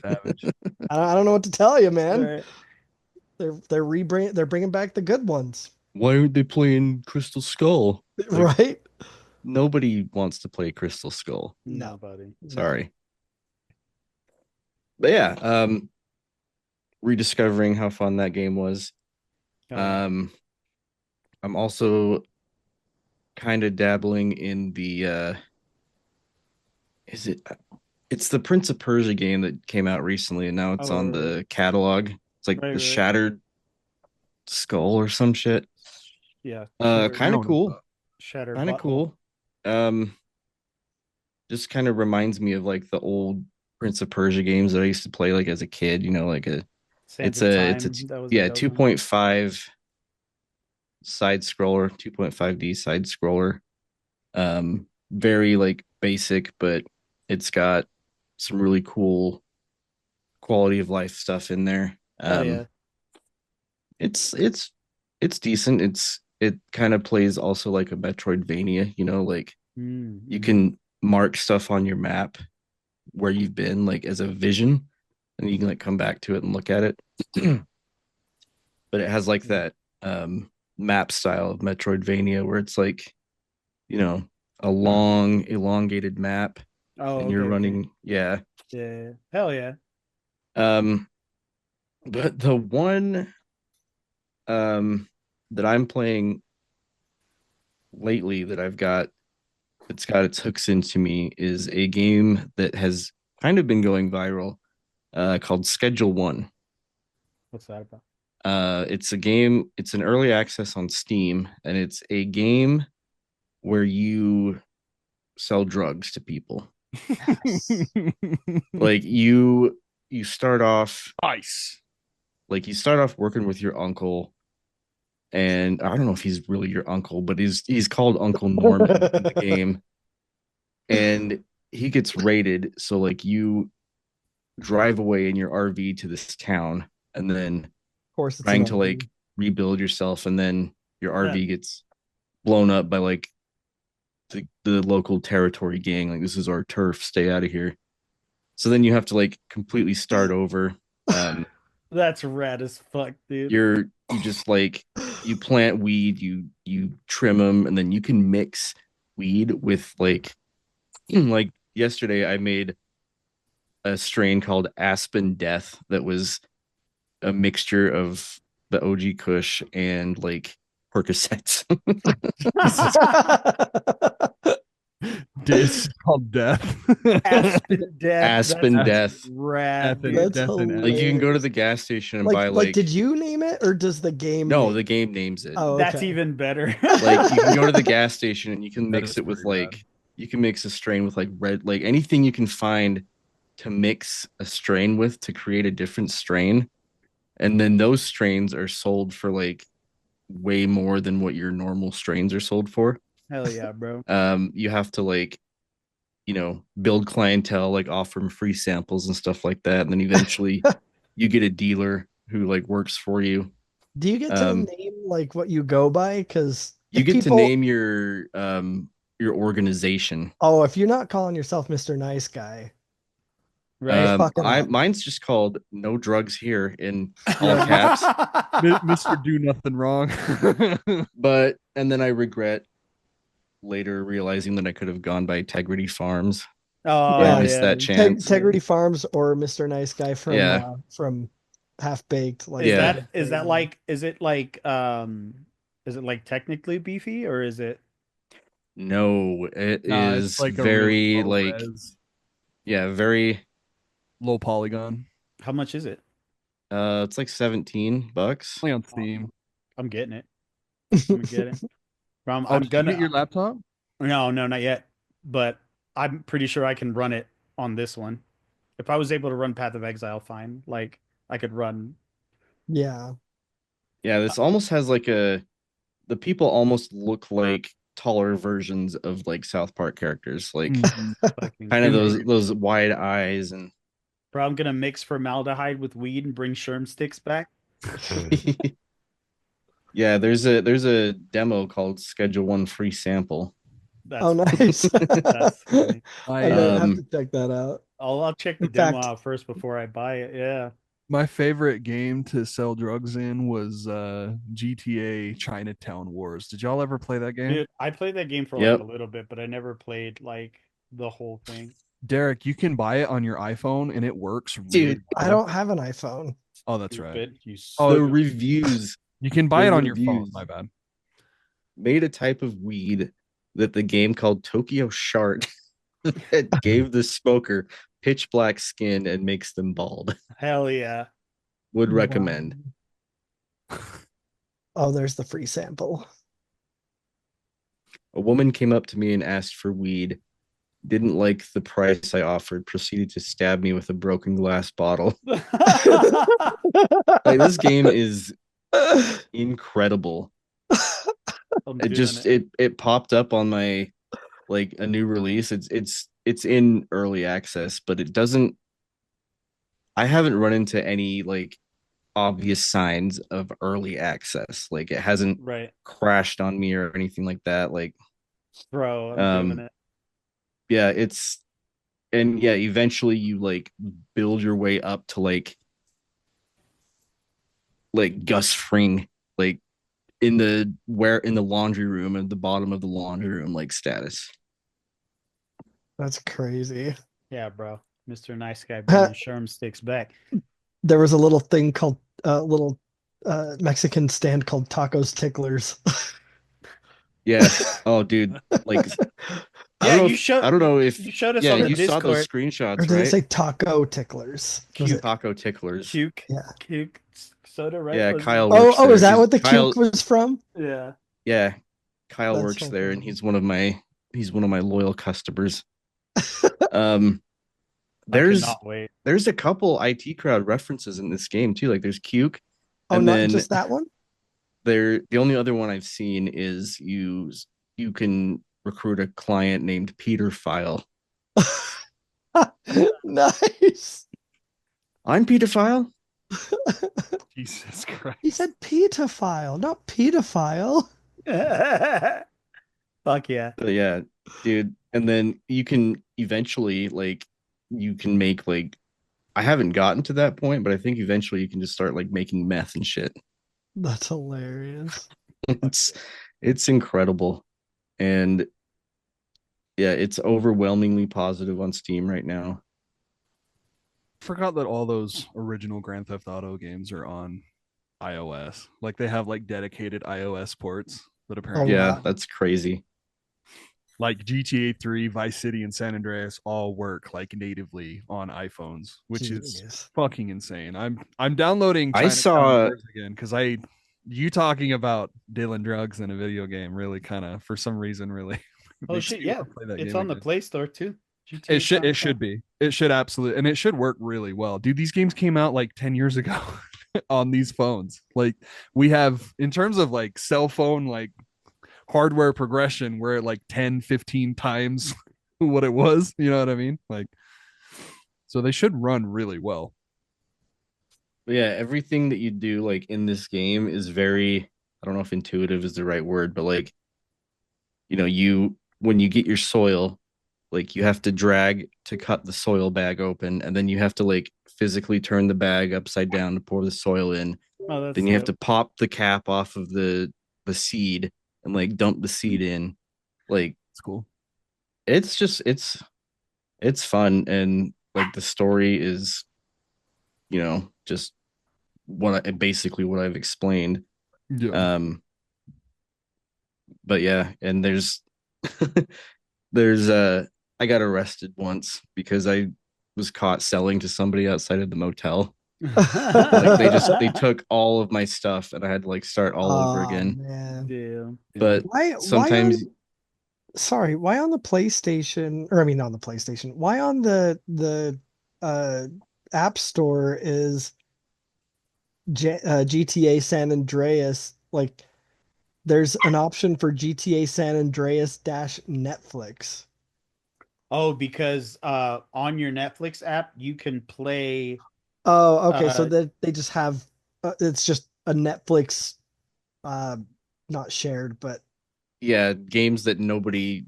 savage. I don't know what to tell you, man. Right. They're bringing back the good ones, Why aren't they playing Crystal Skull? Like, right? nobody wants to play Crystal Skull. No. Nobody. Sorry. But yeah, rediscovering how fun that game was. I'm also kind of dabbling in the it's the Prince of Persia game that came out recently and now it's on the catalog. It's like the Shattered Skull or some shit. Yeah. Kind of cool. Shattered Kind of butthole. cool. Just kind of reminds me of like the old Prince of Persia games that I used to play like as a kid, like Sands of Time, that was a dope one. 2.5 side scroller, 2.5D side scroller. Very like basic, but it's got some really cool quality of life stuff in there. Oh yeah. It's decent. It kind of plays also like a Metroidvania, like you can mark stuff on your map where you've been like as a vision and you can like come back to it and look at it. But it has like that map style of Metroidvania where it's like, a long elongated map and you're running. Yeah. Yeah. Hell yeah. But the one that I'm playing lately that it's got its hooks into me is a game that has kind of been going viral called Schedule One. What's that about? It's a game, it's an early access on Steam, and it's a game where you sell drugs to people. Like you start off Ice. like you start off working with your uncle, and I don't know if he's really your uncle, but he's called Uncle Norman in the game. And he gets raided, so like you drive away in your RV to this town and then Of course, it's trying an to RV. like rebuild yourself, and then your RV gets blown up by like the local territory gang. Like, this is our turf, stay out of here. So then you have to like completely start over. That's rad as fuck, dude. You just like you plant weed, you trim them, and then you can mix weed with like like yesterday I made a strain called Aspen Death that was a mixture of the OG Kush and like Percocets. It's called Death. Aspen Death. Aspen That's Death. rad. That's Death and hilarious. Like you can go to the gas station and buy like, did you name it or does the game no, name? the game names it. Oh, That's okay. even better. Like you can go to the gas station and you can That mix is it with pretty rad. like you can mix a strain with like red, like anything you can find to mix a strain with to create a different strain. And then those strains are sold for like way more than what your normal strains are sold for. Hell yeah, bro. You have to like, build clientele, like offer them free samples and stuff like that. And then eventually you get a dealer who like works for you. Do you get to name like what you go by? Because You get to name your organization. Oh, if you're not calling yourself Mr. Nice Guy, Right. Mine's just called No Drugs Here in all caps. Mr. Do Nothing Wrong. But and then I regret later realizing that I could have gone by Integrity Farms. Oh, Yeah. I missed that chance. Integrity Farms or Mr. Nice Guy from Yeah. From Half Baked. Like, is it like technically beefy or is it? No, it No, is it's like a very really low like res, very low polygon. How much is it? it's like $17. Play on Steam. I'm getting it. I'm gonna get it. I'm Did you gonna get your laptop? No, not yet. But I'm pretty sure I can run it on this one. If I was able to run Path of Exile, fine. Like I could run. Yeah. Yeah, this almost has like the people almost look like taller versions of like South Park characters, like Mhm. kind of those wide eyes and Bro, I'm gonna mix formaldehyde with weed and bring sherm sticks back. Yeah, there's a demo called Schedule One Free Sample. Oh, nice. That's funny. I may have to Um, check that out. I'll check the In demo fact- out first before I buy it. Yeah. My favorite game to sell drugs in was GTA Chinatown Wars. Did y'all ever play that game? Dude, I played that game for like Yep. a little bit, but I never played like the whole thing. Derek, you can buy it on your iPhone and it works really Dude, I well. don't have an iPhone. Oh, that's right. Stupid. You Oh, the stupid. reviews You can buy the it on your phone. reviews. My bad. made a type of weed that the game called Tokyo Shart that gave the smoker pitch black skin and makes them bald. Hell yeah. Would recommend. Oh, there's the free sample. A woman came up to me and asked for weed. Didn't like the price I offered. Proceeded to stab me with a broken glass bottle. Like, this game is incredible. I'm It doing just it. it popped up on my like a new release. It's in early access, but it doesn't. I haven't run into any like obvious signs of early access. Like, it hasn't Right. crashed on me or anything like that. Like, Bro, I'm doing it. yeah, eventually you like build your way up to like Gus Fring, like in the laundry room at the bottom of the laundry room like status. That's crazy. Yeah, bro. Mr. Nice Guy bringing sherm sticks back. There was a little thing called little Mexican stand called Tacos Ticklers. Yeah. Oh, dude. Like, I don't know if you showed us yeah, on the you saw those Discord. Or screenshots, did it right? say taco ticklers? Was it? Taco ticklers. Cuke. Yeah. Cuke soda, right? Yeah, Was it? Kyle Oh, works is there. that what the Kyle, cuke was from? Yeah. yeah, Kyle That's works so there, and funny. he's one of my loyal customers. Um, I there's cannot wait. there's a couple IT crowd references in this game too. Like, there's Cuke, Oh, and not then just that one? the only other one I've seen is you can recruit a client named Peter File. Nice. I'm Peter File. Jesus Christ. He said pedophile, not pedophile. Fuck yeah. But yeah, dude. And then you can eventually you can make I haven't gotten to that point, but I think eventually you can just start like making meth and shit. That's hilarious. It's incredible. And yeah, it's overwhelmingly positive on Steam right now. Forgot that all those original Grand Theft Auto games are on iOS. Like, they have like dedicated iOS ports that apparently Yeah, wow. that's crazy. like GTA 3, Vice City, and San Andreas all work like natively on iPhones, which is Jeez. fucking insane. I'm downloading I Chinatown saw- Wars again because you talking about dealing drugs in a video game really kind of for some reason really Oh makes shit, me yeah. wanna play that It's game on the again. Play Store too. GTA It should Chinatown. be. It should absolutely, and it should work really well. Dude, these games came out like 10 years ago on these phones. Like, we have, in terms of like cell phone like hardware progression, we're at like 10, 15 times what it was. You know what I mean? Like, so they should run really well. But yeah, everything that you do like in this game is very, I don't know if intuitive is the right word, but like, when you get your soil, like, you have to drag to cut the soil bag open, and then you have to like physically turn the bag upside down to pour the soil in. Oh, that's Then you have dope. to pop the cap off of the seed and like dump the seed in. Like, It's cool. it's just it's fun, and like the story is, just basically what I've explained. Yeah. But yeah, and there's I got arrested once because I was caught selling to somebody outside of the motel. Like, they took all of my stuff, and I had to like start all over again. Man. Damn. But Why sometimes why on the PlayStation, or I mean, not on the PlayStation, why on the App Store is GTA San Andreas, like there's an option for GTA San Andreas dash Netflix. Oh, because on your Netflix app you can play Oh, okay. So uh that they just have it's just a Netflix, uh, not shared, but Yeah, games that nobody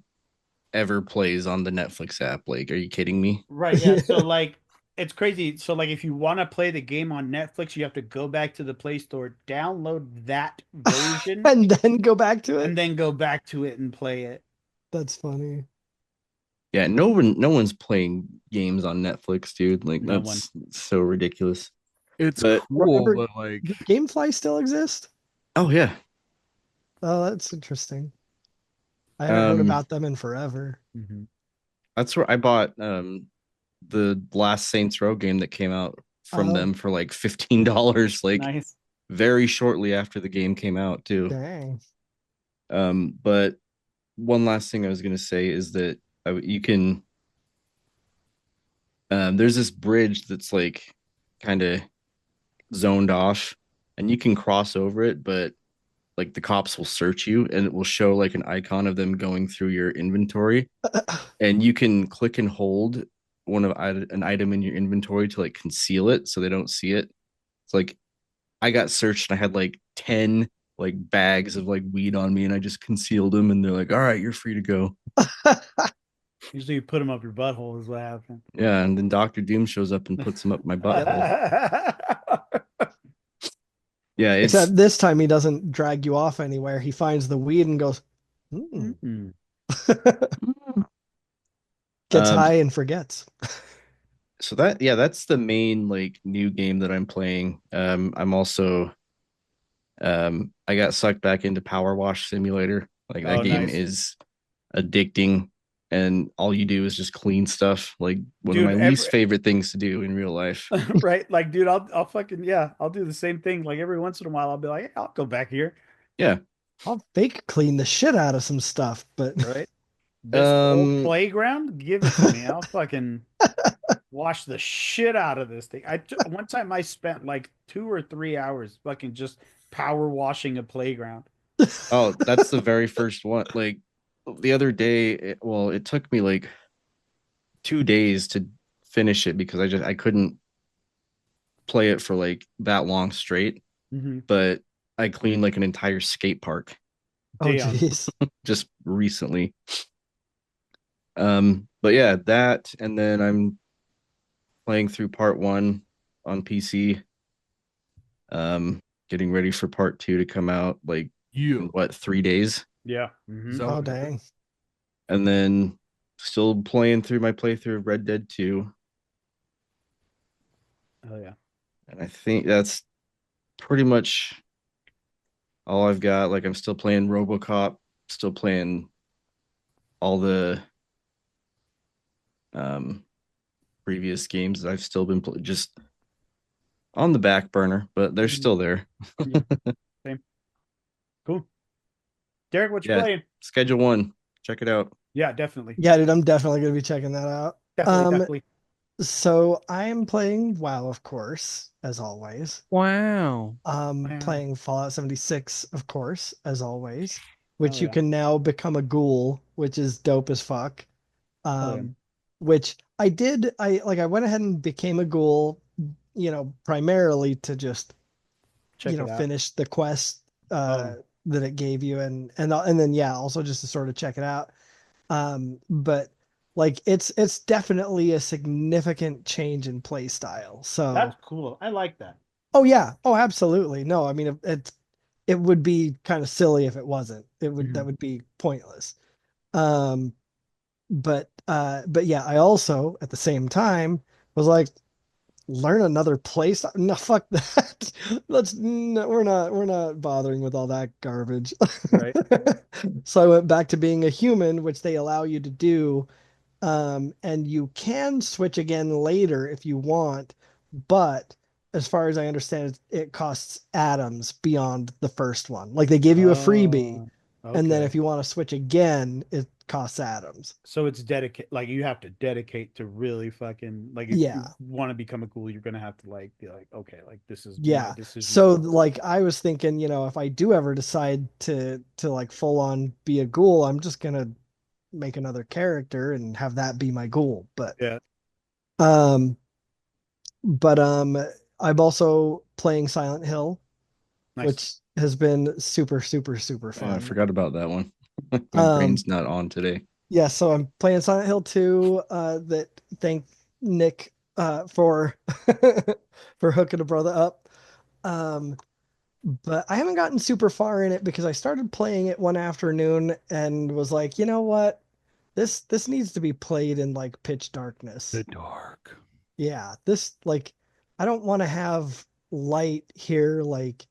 ever plays on the Netflix app. Like, are you kidding me? right, yeah. So like it's crazy. So like if you want to play the game on Netflix, you have to go back to the Play Store, download that version, and then go back to and it. then go back to it and play it. That's funny. Yeah, no one's playing games on Netflix, dude. Like No one. that's so ridiculous. It's But cool, Remember, but like, GameFly still exist? oh yeah. Oh, that's interesting. I haven't heard Um about them in forever. Mhm. that's where I bought the last Saints Row game that came out from Oh, them for like $15, like Nice. very shortly after the game came out too. dang. But one last thing I was gonna say is that you can there's this bridge that's like kind of zoned off, and you can cross over it, but like the cops will search you, and it will show like an icon of them going through your inventory, and you can click and hold an item in your inventory to like conceal it so they don't see it. It's like I got searched and I had like 10 like bags of like weed on me, and I just concealed them, and they're like, all right, you're free to go. Usually you put them up your butthole is what happened. Yeah, and then Dr. Doom shows up and puts them up my butthole. Yeah, it's Except this time he doesn't drag you off anywhere. He finds the weed and goes, hmm. Mhm. Gets um high and forgets. so that, yeah, that's the main like new game that I'm playing. I'm also I got sucked back into Power Wash Simulator. Like that Oh, game nice. is addicting, and all you do is just clean stuff. Like one of my Dude, least favorite things to do in real life. right? Like, dude, I'll fucking yeah, I'll do the same thing. Like every once in a while, I'll be like, hey, I'll go back here, Yeah. I'll fake clean the shit out of some stuff, but right? This whole Um playground, give it to me. I'll fucking wash the shit out of this thing. One time I spent like 2 or 3 hours fucking just power washing a playground. oh, that's the very first one. Like the other day, it took me like 2 days to finish it because I couldn't play it for like that long straight. Mm-hmm. But I cleaned like an entire skate park oh Damn. geez. just recently. But yeah, that, and then I'm playing through part one on PC. Getting ready for part two to come out like in you. what, 3 days, Yeah. Mm-hmm. Oh So dang. and then still playing through my playthrough of Red Dead 2, Oh yeah. and I think that's pretty much all I've got. Like I'm still playing RoboCop, still playing all the um previous games that I've still been just on the back burner, but they're Mhm. still there. Yeah. Same. Cool. Derek, what you Yeah, playing? Schedule One, check it out. Yeah, definitely. Yeah, dude, I'm definitely gonna be checking that out. Definitely, Um, definitely. so I am playing WoW, of course, as always. wow. Wow. Playing Fallout 76, of course, as always, Oh which you yeah. can now become a ghoul, which is dope as fuck. Oh yeah. Which I did. I went ahead and became a ghoul, primarily to just, Check it out. finish the quest Oh. that it gave you, and then yeah, also just to sort of check it out. But like it's definitely a significant change in play style. That's So, cool. I like that. oh yeah, oh absolutely. No, I mean it would be kind of silly if it wasn't. That Mhm. would be pointless. Um, but yeah, I also at the same time was like, learn another place. No, fuck that. No, we're not bothering with all that garbage. Right. So I went back to being a human, which they allow you to do. And you can switch again later if you want, but as far as I understand it costs atoms beyond the first one. Like they give you a freebie, Oh, and then okay. if you want to switch again, it costs atoms. So it's dedicate, like you have to dedicate to really fucking like if you Yeah. want to become a ghoul, you're gonna have to like be like, okay, like this is my Yeah. decision So for like I was thinking, if I do ever decide to like full on be a ghoul, I'm just gonna make another character and have that be my goal. But Yeah. um, but I'm also playing Silent Hill, Nice. which has been super, super, super Yeah, I fun. forgot about that one. My Um, brain's not on today. yeah, so I'm playing Silent Hill 2. That thank Nick for for hooking a brother up. Um, but I haven't gotten super far in it because I started playing it one afternoon and was like, you know what? This needs to be played in like pitch darkness. The dark. Yeah, this like I don't want to have light here. Like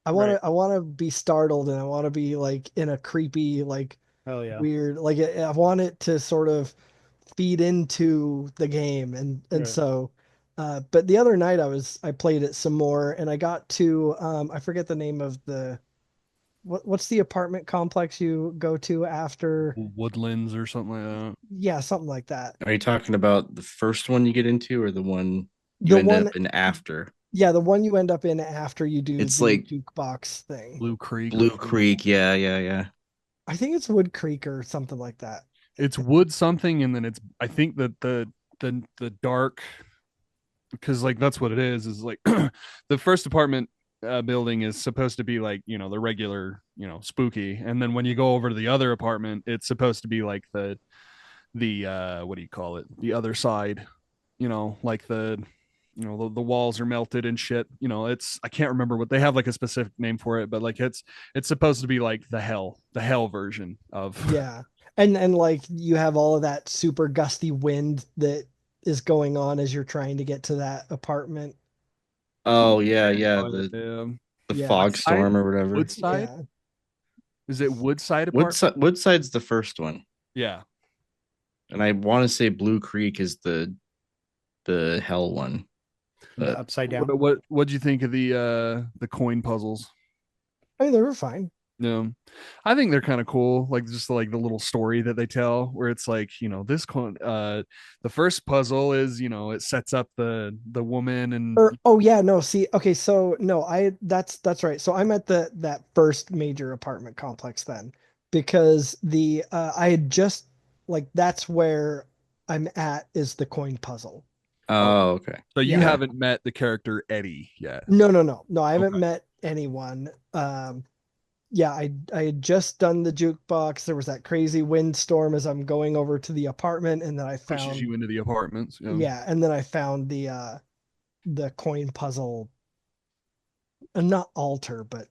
Right. I want to be startled and I want to be like in a creepy like Hell yeah. weird like I want it to sort of feed into the game and Right. so but the other night I played it some more and I got to I forget the name of the what's the apartment complex you go to after. Woodlands or something like that. Yeah, something like that. Are you talking about the first one you get into or the one you The end one, up in after? yeah, the one you end up in after you do It's the like jukebox thing. Blue Creek. Blue Creek. Yeah, yeah, yeah. I think it's Wood Creek or something like that. It's wood something, and then it's I think that the dark, because like that's what it is like the first apartment building is supposed to be like, you know, the regular, you know, spooky, and then when you go over to the other apartment, it's supposed to be like the what do you call it, the other side, you know, like the, you know, the walls are melted and shit, you know. It's, I can't remember what they have, like a specific name for it, but like it's supposed to be like the hell version of Yeah. And like you have all of that super gusty wind that is going on as you're trying to get to that apartment. Oh yeah, yeah. The Yeah. fog Woodside. storm or whatever. Woodside. Yeah. Is it Woodside apartment? Woodside's the first one, Yeah. and I want to say Blue Creek is the hell one. The But upside down. What'd you think of the coin puzzles? I mean, they were fine. Yeah, I think they're kind of cool. Like just like the little story that they tell, where it's like, you know, this coin. The first puzzle is, you know, it sets up the woman and Or oh yeah, no, see, okay, so no, I that's right. So I'm at that first major apartment complex then because the I had just like that's where I'm at is the coin puzzle. oh, okay. so you Yeah. haven't met the character Eddie yet. No, no, no. No, I haven't Okay. met anyone. Yeah, I had just done the jukebox. There was that crazy windstorm as I'm going over to the apartment and then I Pushes found you into the apartments. Yeah. yeah, and then I found the coin puzzle not altar, but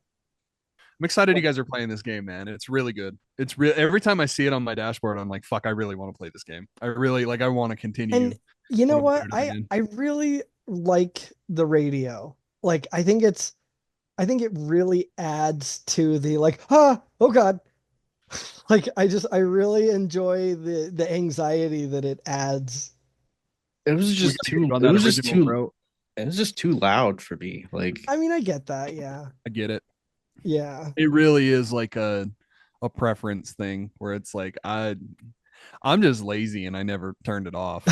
I'm excited you guys are playing this game, man. It's really good. It's real. Every time I see it on my dashboard, I'm like, fuck, I really want to play this game. I really like. I want to continue. and you know Want to what? boot it again. I really like the radio. Like I think it really adds to the like oh god. Like I really enjoy the anxiety that it adds. It was We just gotta get too. you on It that was just original, too. bro. It was just too loud for me. Like I mean, I get that. Yeah. I get it. Yeah. It really is like a preference thing where it's like I'm just lazy and I never turned it off.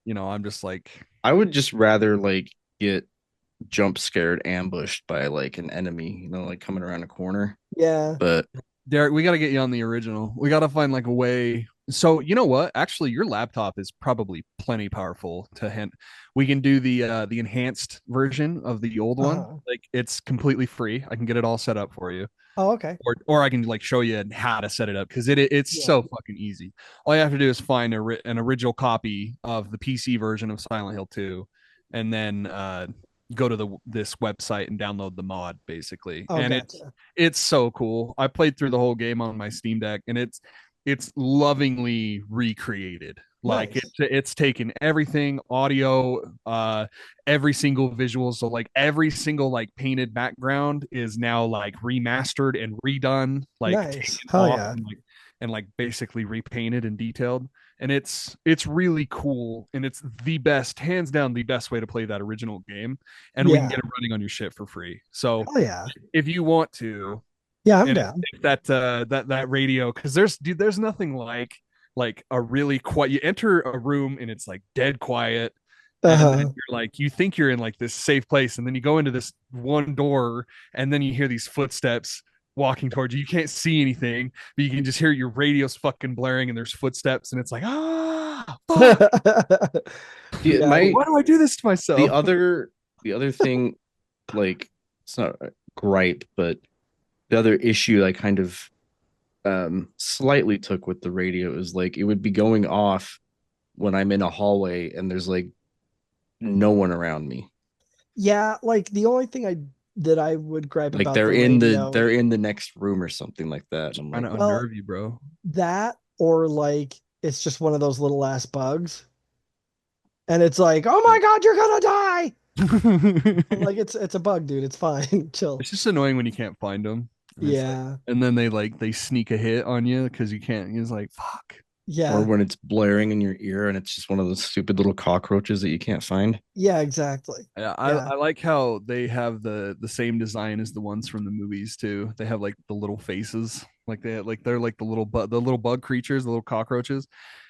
You know, I'm just like, I would just rather like get jump scared, ambushed by like an enemy, you know, like coming around a corner. Yeah. But Derek, we got to get you on the original. We got to find like a way. So you know what? Actually, your laptop is probably plenty powerful to hint. We can do the enhanced version of the old one. Uh-huh. Like it's completely free. I can get it all set up for you, Oh, okay. or I can like show you how to set it up because it's Yeah. so fucking easy. All you have to do is find an original copy of the PC version of Silent Hill 2, and then go to this website and download the mod basically, Oh, and gotcha. it's so cool. I played through the whole game on my Steam Deck, and it's lovingly recreated. Like Nice. it's taken everything, audio, every single visual. So like every single like painted background is now like remastered and redone, like Nice. taken Hell off yeah. and like basically repainted and detailed. And it's really cool, and it's the best, hands down, the best way to play that original game. And we can Yeah. get it running on your shit for free. So Hell yeah. if you want to, Yeah, I'm and down. if that radio, because there's nothing like a really quiet. You enter a room and it's like dead quiet, and then Uh-huh. you're like, you think you're in like this safe place, and then you go into this one door, and then you hear these footsteps walking towards you. You can't see anything, but you can just hear your radio's fucking blaring and there's footsteps and it's like, fuck. Yeah, Why do I do this to the myself? other the other thing, like, it's not a gripe, but the other issue I kind of slightly took with the radio is like it would be going off when I'm in a hallway and there's like no one around me. yeah. Like the only thing I would gripe Like about the radio, they're in the next room or something like that. I'm Trying like, to well, unnerve you, bro. that or like it's just one of those little ass bugs, and it's like, oh my god, you're gonna die. I'm like, it's a bug, dude. It's fine. Chill. It's just annoying when you can't find them. And it's like, Yeah, and then they sneak a hit on you because you can't. It's like, fuck. or yeah, when it's blaring in your ear and it's just one of those stupid little cockroaches that you can't find. yeah, exactly. Yeah, Yeah, I like how they have the same design as the ones from the movies too. They have like the little faces, they're like the little bug creatures, the little cockroaches.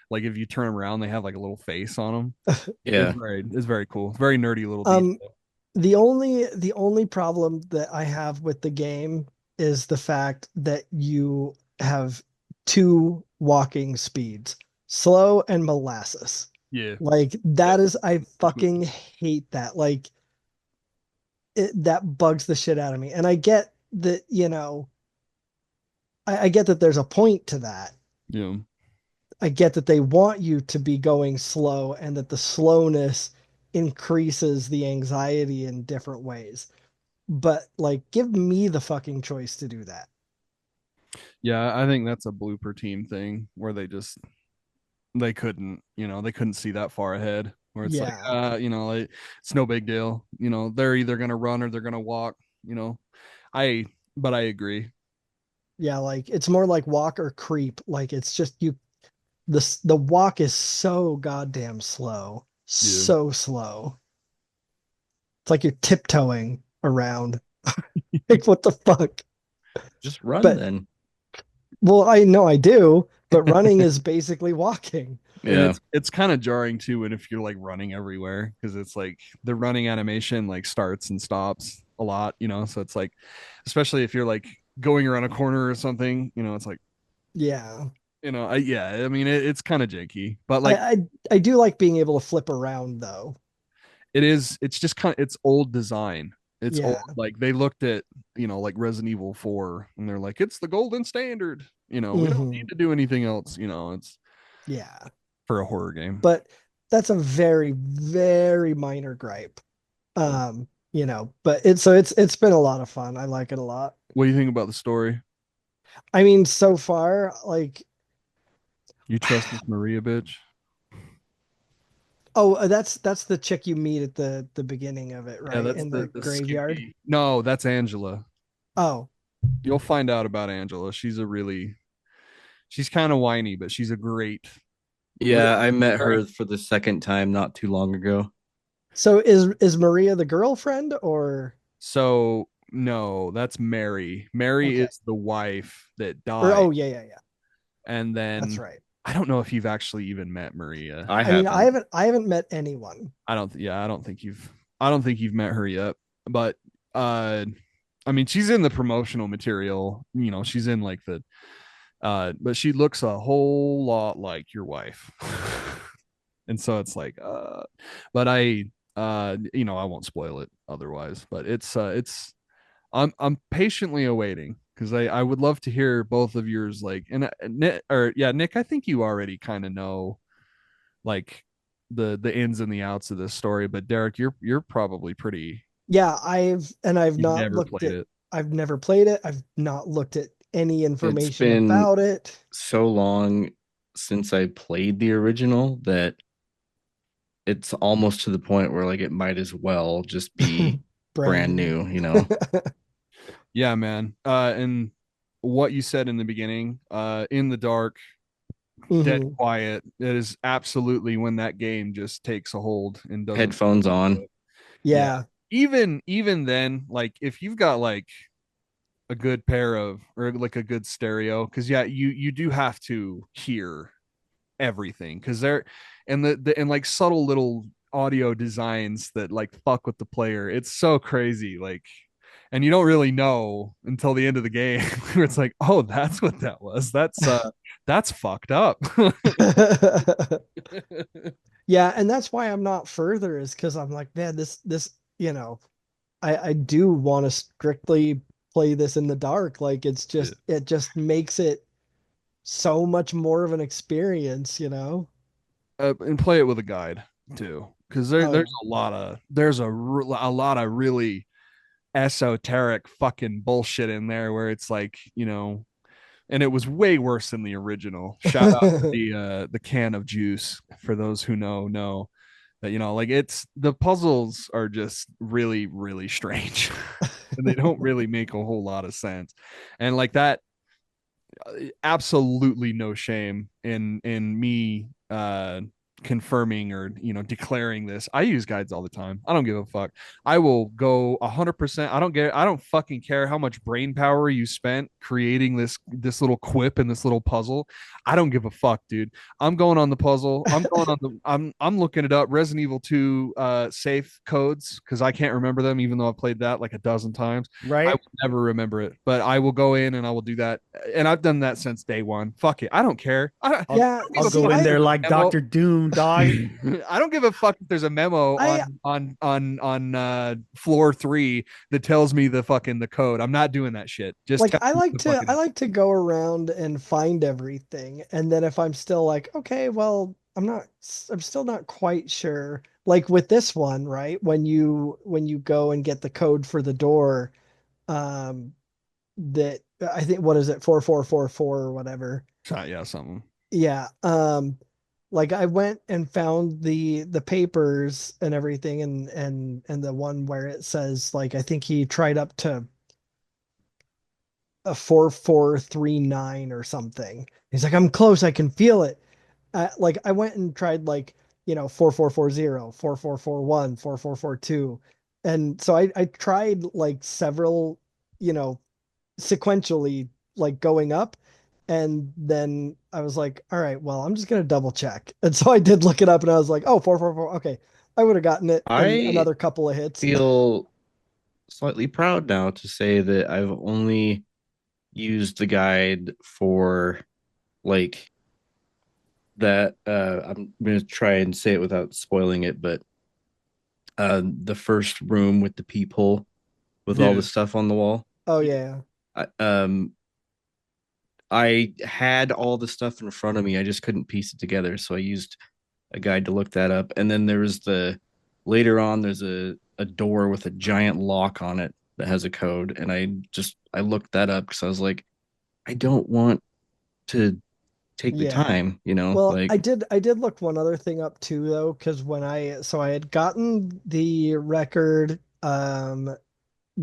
Like if you turn around, they have like a little face on them. Yeah. It's very cool. It's very nerdy little um, detail. the only problem that I have with the game is the fact that you have two walking speeds, slow and molasses. Yeah, Like yeah. that is, I fucking hate that. Like that bugs the shit out of me. And I get that, I get that there's a point to that. Yeah. I get that they want you to be going slow and that the slowness increases the anxiety in different ways. But like, give me the fucking choice to do that. Yeah, I think that's a blooper team thing where they couldn't see that far ahead. Where it's like, Yeah. it's no big deal. They're either gonna run or they're gonna walk. You know, I but I agree. Yeah. Like it's more like walk or creep. Like it's just the walk is so goddamn slow. Yeah. So slow. It's like you're tiptoeing around. Like, what the fuck? Just run But then. well, I know I do, but running is basically walking. And Yeah. it's kind of jarring too, and if you're like running everywhere, because it's like the running animation like starts and stops a lot, so it's like, especially if you're like going around a corner or something, it's like, Yeah. yeah, I mean it's kind of janky, but I, like I I do like being able to flip around though. it's just kind of it's old design. It's old, Yeah. like they looked at like Resident Evil 4 and they're like, it's the golden standard, we don't need Hmm. to do anything else, it's Yeah. for a horror game. But that's a very, very minor gripe. But it's been a lot of fun. I like it a lot. What do you think about the story? I mean, so far, like, You trust this Maria bitch? oh, that's the chick you meet at the beginning of it, Yeah, right? that's In the the graveyard. skimpy. No, that's Angela. Oh, You'll find out about Angela. She's kind of whiny, but she's a great. Yeah, I met Sorry. her for the second time not too long ago. so is Maria the girlfriend or So no, that's Mary. Mary okay? is the wife that Or died, oh yeah, yeah, yeah. and That's then right. I don't know if you've actually even met Maria. I I mean, I haven't. haven't I haven't met anyone. I don't think you've met her yet. But uh, I mean, she's in the promotional material. She's in like but she looks a whole lot like your wife. And so it's like but I won't spoil it otherwise, but it's I'm patiently awaiting because I would love to hear both of yours, like, and Nick, or yeah, Nick, I think you already kind of know like the ins and the outs of this story, but Derek, you're probably pretty. Yeah, I've You've not never looked played at it. I've never played it. I've not looked at any It's information been about it. so long since I played the original that it's almost to the point where like it might as well just be Brand brand new. new, you know? Yeah, man. And what you said in the beginning, in the dark, dead Hmm. quiet, it is absolutely when that game just takes a hold and doesn't. Headphones on. Yeah. Yeah. Even then, like if you've got like a good pair of or like a good stereo, because yeah, you do have to hear everything because they're and and like subtle little audio designs that like fuck with the player. It's so crazy. Like, and you don't really know until the end of the game where it's like, oh, that's what that was. That's fucked up. Yeah, and that's why I'm not further is because I'm like, man, this, you know, I do want to strictly play this in the dark. Like it just makes it so much more of an experience, you know? And play it with a guide too, because Oh yeah. there's a lot of really esoteric fucking bullshit in there where it's like, and it was way worse than the original. Shout out to the can of juice for those who know that, like, it's the puzzles are just really really strange and they don't really make a whole lot of sense, and like that, absolutely no shame in me confirming or declaring this. I use guides all the time. I don't give a fuck. I will go 100%. I don't fucking care how much brain power you spent creating this little quip and this little puzzle. I don't give a fuck, dude. I'm going on the puzzle. I'm going on the I'm looking it up. Resident Evil 2 safe codes, because I can't remember them even though I've played that like a dozen times. I Right? will never remember it, but I will go in and I will do that. And I've done that since day one. Fuck it. I don't care. Yeah, I'll see, go in there like Memo. Doctor Doom, dog. I don't give a fuck if there's a memo I on floor 3 that tells me the code. I'm not doing that shit. Just like tell me the fucking. I like to go around and find everything, and then if I'm still like, okay, well, I'm still not quite sure. Like with this one, right? When you go and get the code for the door, um that I think, what is it, 4444 or whatever. Yeah, something. Yeah. Like I went and found the papers and everything, and the one where it says, like, I think he tried up to a 4439 or something. He's like, I'm close, I can feel it. Like I went and tried, like, 4440, 4441, 4442. And so I tried like several, you know, sequentially, like going up, and then I was like, all right, well, I'm just gonna double check. And so I did look it up, and I was like, oh, 444, okay, I would have gotten it in I another couple of hits. feel slightly proud now to say that I've only used the guide for like that. I'm gonna try and say it without spoiling it, but the first room with the peephole with all Yeah. the stuff on the wall. Oh yeah. I, um, I had all the stuff in front of me. I just couldn't piece it together, so I used a guide to look that up. And then there's later on there's a door with a giant lock on it that has a code, and I looked that up because I was like, I don't want to take the Yeah. time, Well, like I did look one other thing up too, though, because I had gotten the record,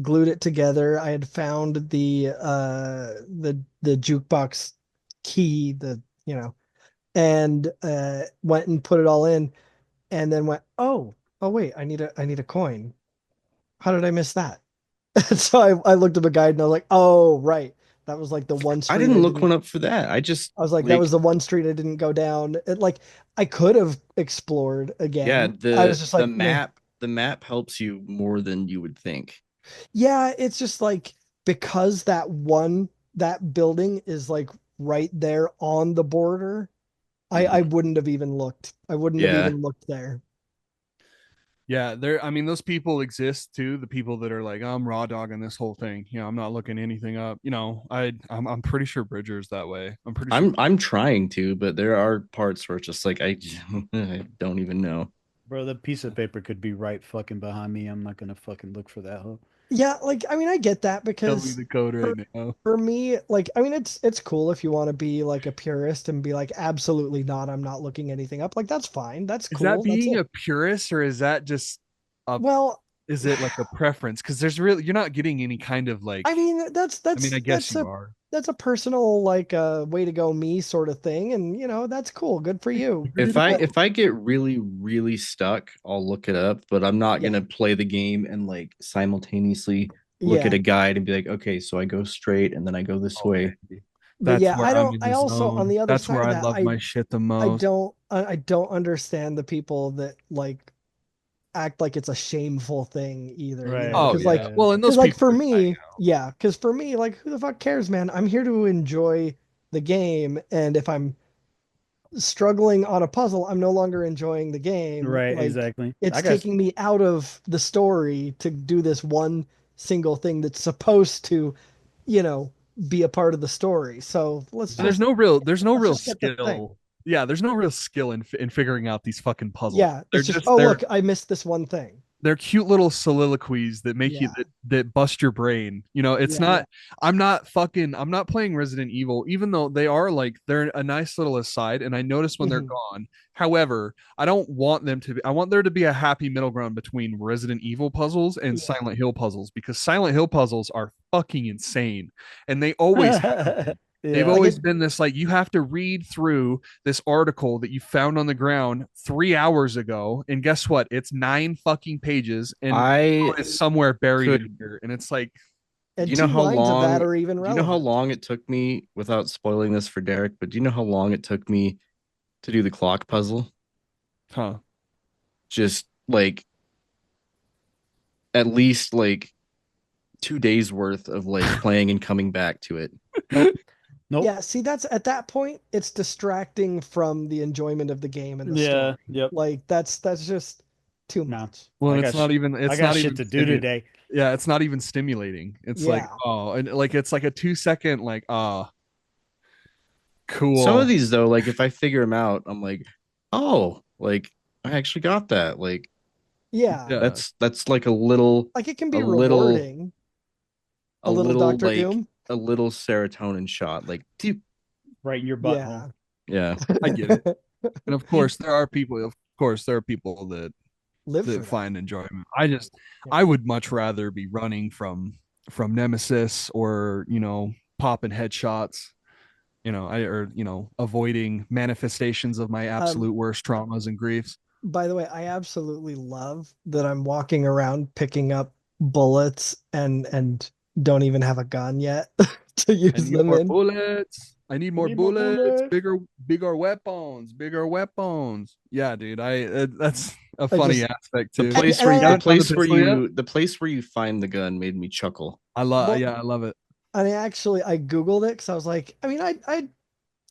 glued it together. I had found the jukebox key, and went and put it all in, and then went, oh wait, I need a coin. How did I miss that? So I looked up a guide, and I was like, oh right, that was like the one I street I didn't look didn't. one up for that. I just I was like, that was like the one street I didn't go down. Like, I could have explored yeah, again. I was the just the like, meh. map the map helps you more than you would think. Yeah, it's just like, because that building is like right there on the border. I Mhm. wouldn't have even looked. I wouldn't have Yeah. even looked there. Yeah, I mean, those people exist too. The people that are like, I'm raw dogging this whole thing. I'm not looking anything up. I'm pretty sure Bridger's that way. I'm pretty sure. I'm trying to, but there are parts where it's just like I don't even know. Bro, the piece of paper could be right fucking behind me. I'm not gonna fucking look for that, huh? Yeah, like, I mean, I get that, Tell me because the code for right now. for me, like, I mean, it's cool if you want to be like a purist and be like, absolutely not, I'm not looking anything up. Like, that's fine. That's Is that cool. That's being it. a purist, or is that just a Well, is it like a preference? Because you're not getting any kind of like. I mean, I mean, I guess you are. that's a personal, like, way to go me sort of thing, and that's cool. Good for you. If I But if I get really really stuck, I'll look it up, but I'm not yeah, gonna play the game and like simultaneously look at yeah. a guide and be like, okay, so I go straight and then I go this Oh, way. baby. But That's yeah, where I'm in I the also, on zone. the other That's side where of I that, love my shit the most. I don't understand the people that, like, act like it's a shameful thing either, you Right. know, Oh because yeah. like, Well, and those because like people for are just hanging me, out. yeah, because for me, like, who the fuck cares, man? I'm here to enjoy the game, and if I'm struggling on a puzzle, I'm no longer enjoying the game. Right, Like, exactly. I it's guess taking me out of the story to do this one single thing that's supposed to, you know, be a part of the story. So And there's no let's real just get the thing. skill. Yeah, there's no real skill in figuring out these fucking puzzles. Yeah, it's just, oh look, I missed this one thing. They're cute little soliloquies that make you Yeah, that bust your brain. You know, it's yeah, not I'm not playing Resident Evil, even though they are like they're a nice little aside, and I notice when they're Mhm. gone. However, I don't want them to be I want there to be a happy middle ground between Resident Evil puzzles and Yeah, Silent Hill puzzles because Silent Hill puzzles are fucking insane. And they always have been. They've yeah. like always it. been this like you have to read through this article that you found on the ground 3 hours ago, and guess what? It's 9 fucking pages, and I it's somewhere buried in could. here, and it's like, And Do you know two how lines of that long? are even Do you know how relevant. long it took me without spoiling this for Derek? But do you know how long it took me to do the clock puzzle? huh? Just like at least like 2 days worth of like playing and coming back to it. Nope. Nope. Yeah, see, that's at that point, it's distracting from the enjoyment of the game and the Yeah. story. Yep. Like that's just too No. much. Well, I and got I it's got not shit even to do today. yeah, it's not even stimulating. It's like, Yeah. oh, and like it's like a 2 second like, ah, Some of cool. these though, like if I figure them out, I'm like, oh, like I actually got that. Like Yeah. Yeah. that's like a little, Like it can a be little, rewarding. A a little little Doctor like Doom. a little serotonin shot. Like, deep. Right in your butthole. Yeah. Yeah. I get it. And of course there are people Live for that that. find enjoyment. Yeah. I would much rather be running from Nemesis or, popping headshots, avoiding manifestations of my Um, absolute worst traumas and griefs. by the way, I absolutely love that I'm walking around picking up bullets and don't even have a gun yet to I use need them more in. bullets. I need I more need more bullets. bullets. Bigger weapons. Bigger weapons. Yeah, dude. That's a I funny just aspect The too. place and where You I haven't found the pistol yet? the place where you find the gun made me chuckle. well, I love it. and I Googled it because I was like, I mean, I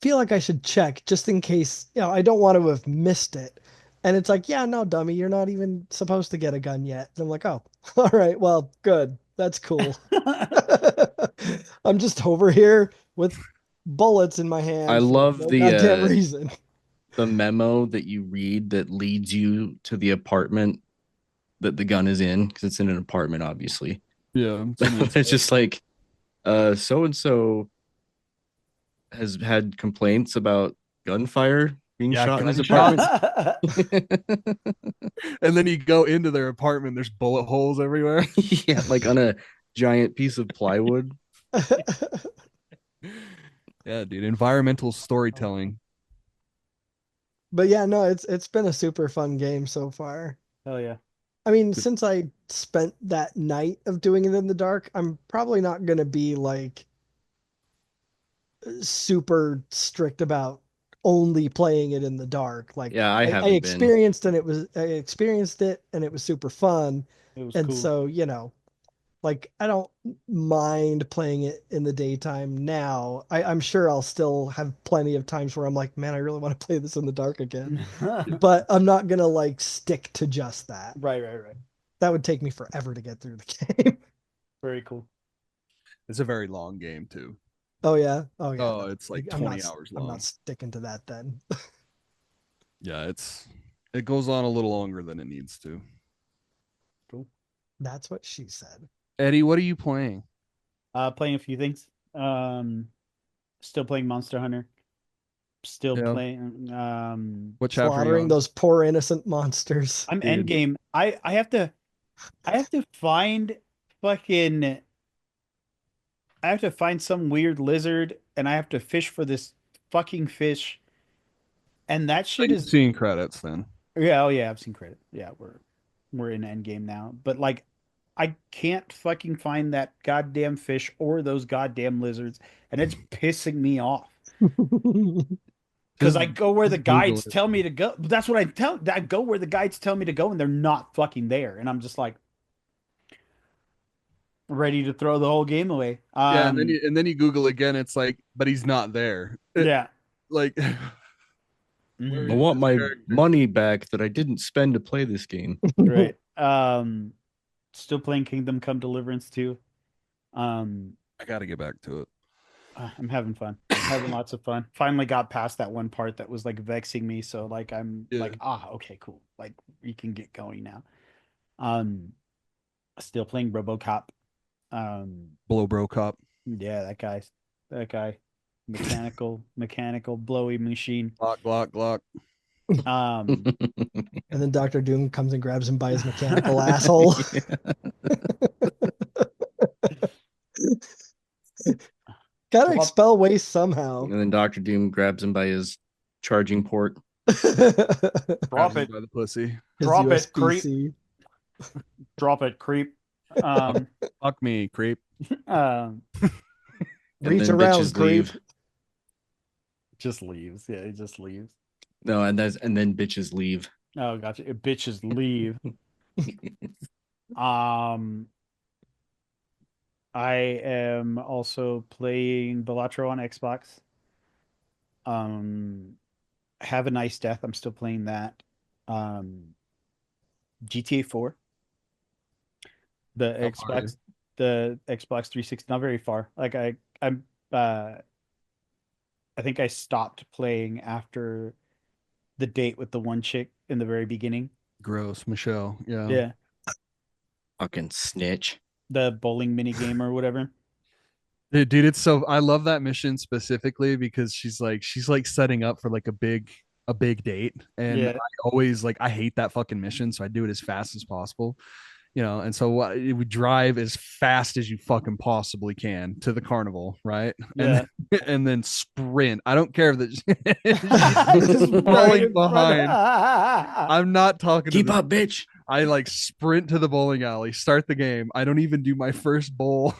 feel like I should check just in case, I don't want to have missed it. And it's like, yeah, no, dummy, you're not even supposed to get a gun yet. And I'm like, oh, all right, well, good. That's cool. I'm just over here with bullets in my I hand for love no goddamn the reason. memo that you read that leads you to the apartment that the gun is in because it's in an apartment, obviously. Yeah, It's just like, so and so has had complaints about gunfire being yeah, shot in his gunshots. apartment. And then you go into their apartment, there's bullet holes everywhere. Yeah, like on a giant piece of plywood. Yeah, dude. Environmental storytelling. But yeah, no, it's been a super fun game so far. Hell yeah. I mean, since I spent that night of doing it in the dark, I'm probably not gonna be like super strict about only playing it in the dark. Like Yeah, I I haven't been. experienced it and it was super fun. It was And cool. so, like I don't mind playing it in the daytime now. I'm sure I'll still have plenty of times where I'm like, man, I really want to play this in the dark again. But I'm not gonna like stick to just that. Right, right, right. That would take me forever to get through the game. Very cool. It's a very long game too. Oh yeah. Oh yeah. Oh, No. it's like I'm 20 not hours I'm long. not sticking to that then. Yeah, it goes on a little longer than it needs to. Cool. That's what she said. Eddie, what are you playing? Playing a few things. Still playing Monster Hunter. Still Yeah. playing What chapter are you Slaughtering on? those poor innocent monsters. I'm Dude. endgame. I have to find fucking I have to find some weird lizard and I have to fish for this fucking fish. And that So shit you've is seen credits then. yeah, oh yeah, I've seen credit. Yeah, we're in endgame now. But like I can't fucking find that goddamn fish or those goddamn lizards, and it's pissing me off. Because Just- I go where the just Google guides it. tell me to go. That's what I go where the guides tell me to go, and they're not fucking there. And I'm just like ready to throw the whole game away. Yeah, and then you Google again. It's like, but he's not there. Yeah. Like, Mhm. where I is want this my character? money back that I didn't spend to play this game. Right. Still playing Kingdom Come Deliverance 2. Um, I got to get back to it. I'm having fun. I'm having lots of fun. Finally got past that one part that was like vexing me. So like I'm Yeah. like, okay, cool. Like we can get going now. Um, Still playing RoboCop. Blow Bro Cop. Yeah, that guy, mechanical blowy machine. Glock, Glock, Glock. Um, And then Doctor Doom comes and grabs him by his mechanical asshole. Gotta Drop- expel waste somehow. And then Doctor Doom grabs him by his charging port. drop Grabs him it, by the pussy. His drop it, creep, USB-C. drop it, creep. Um, Fuck me, creep. um, And Reach then around, bitches creep. leave. just leaves. Yeah, he just leaves. No, and then bitches leave. Oh, gotcha. Bitches leave. Um, I am also playing Balatro on Xbox. Have a Nice Death. I'm still playing that. GTA 4. The How far are Xbox, the Xbox 360, not very far. Like I think I stopped playing after the date with the one chick in the very beginning. Gross, Michelle. Yeah. Yeah, Fucking snitch. the bowling mini game or whatever. Dude, it's so I love that mission specifically because she's like setting up for like a big date. And Yeah. I always like I hate that fucking mission, so I do it as fast as possible. And so it would drive as fast as you fucking possibly can to the carnival, right? Yeah. And then sprint. I don't care if Just she's right falling in front. behind. I'm not talking Keep to up, bitch. I like sprint to the bowling alley, start the game. I don't even do my first bowl.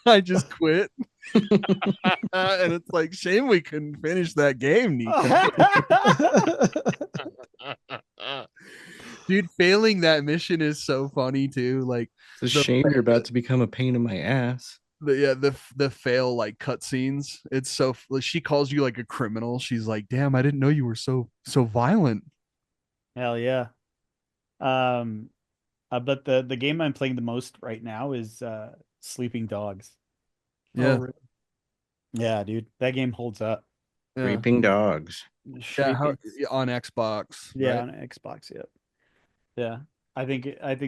I just quit. And it's like, shame we couldn't finish that game, Nico. Dude, failing that mission is so funny too. Like It's a shame you're about to become a pain in my ass. the fail like cutscenes. It's so like, she calls you like a criminal. She's like, "Damn, I didn't know you were so violent." Hell yeah. But the game I'm playing the most right now is Sleeping Dogs. Yeah, really? Yeah, dude, that game holds up. yeah, Creeping dogs. yeah. How, Sleeping- on Xbox? yeah, right? on Xbox, yep. Yeah. I think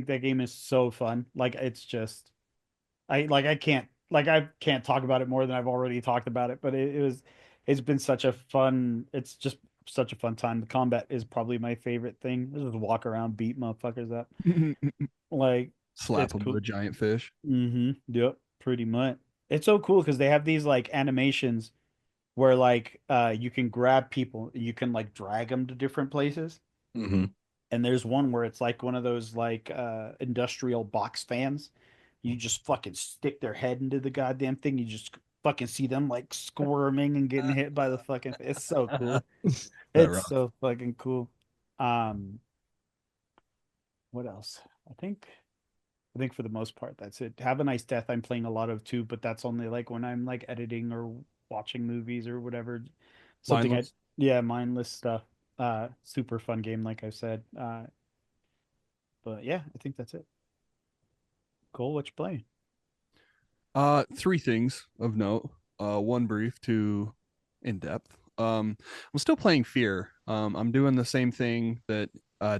that game is so fun. Like it's just I can't talk about it more than I've already talked about it, but it's been such a fun it's just such a fun time. The combat is probably my favorite thing. Just walk around, beat motherfuckers up. Like Slap it's him cool. with a giant fish. Mm-hmm. Yep, pretty much. It's so cool because they have these like animations where like you can grab people, you can like drag them to different places. Mm-hmm. And there's one where it's like one of those like industrial box fans. You just fucking stick their head into the goddamn thing. You just fucking see them like squirming and getting hit by the fucking. It's so cool. That It's rough. so fucking cool. Um, what else? I think for the most part that's it. Have a Nice Death. I'm playing a lot of too, but that's only like when I'm like editing or watching movies or whatever. Something Mindless? yeah, mindless stuff. Super fun game, like I said. But yeah, I think that's it. Cole, what you playing? Three things of note. One brief, two in depth. I'm still playing Fear. I'm doing the same thing that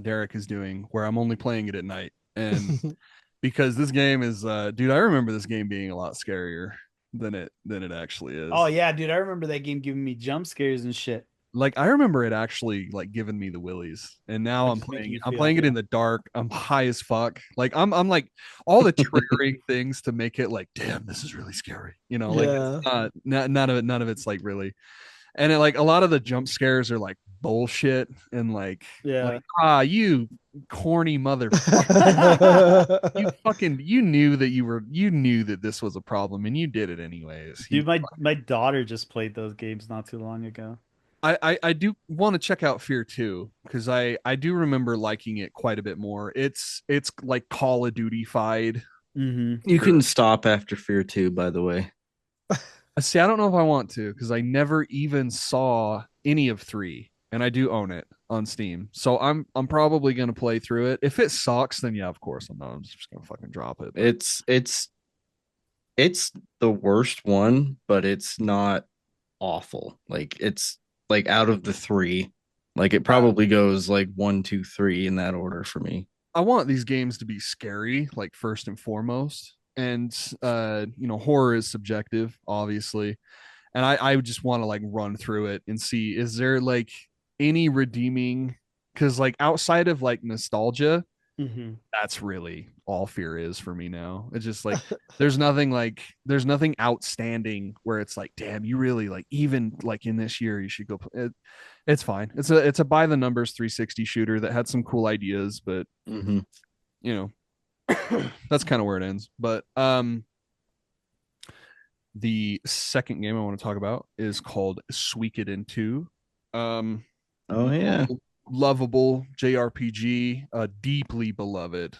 Derek is doing, where I'm only playing it at night, and because this game is, dude, I remember this game being a lot scarier than it actually is. Oh yeah, dude, I remember that game giving me jump scares and shit. Like I remember it actually like giving me the willies, and now Like, I'm just making playing you I'm feel, playing it yeah. in the dark. I'm high as fuck. Like I'm like all the triggering things to make it like, damn, this is really scary. Like Yeah. none of it's like really, and like a lot of the jump scares are like bullshit and like Yeah. you corny motherfucker. You knew that this was a problem and you did it anyways. Dude, my daughter just played those games not too long ago. I do want to check out Fear 2 because I do remember liking it quite a bit more. It's like Call of Duty fied. Mm-hmm. You can stop after Fear 2, by the way. See, I don't know if I want to because I never even saw any of 3, and I do own it on Steam. So I'm probably gonna play through it. If it sucks, then yeah, of course I'm not. I'm just gonna fucking drop it. It's the worst one, but it's not awful. Like it's like out of the 3, like it probably goes like 1, 2, 3 in that order for me. I want these games to be scary, like first and foremost. And horror is subjective, obviously. And I just want to like run through it and see is there like any redeeming because like outside of like nostalgia, Mm-hmm. that's really all Fear is for me now. It's just there's nothing outstanding where it's like, damn, you really like even like in this year you should go it, it's fine. It's a by the numbers 360 shooter that had some cool ideas, but Mm-hmm. you know, that's kind of where it ends. But the second game I want to talk about is called Suikoden 2. Um, Oh yeah. lovable JRPG, deeply beloved.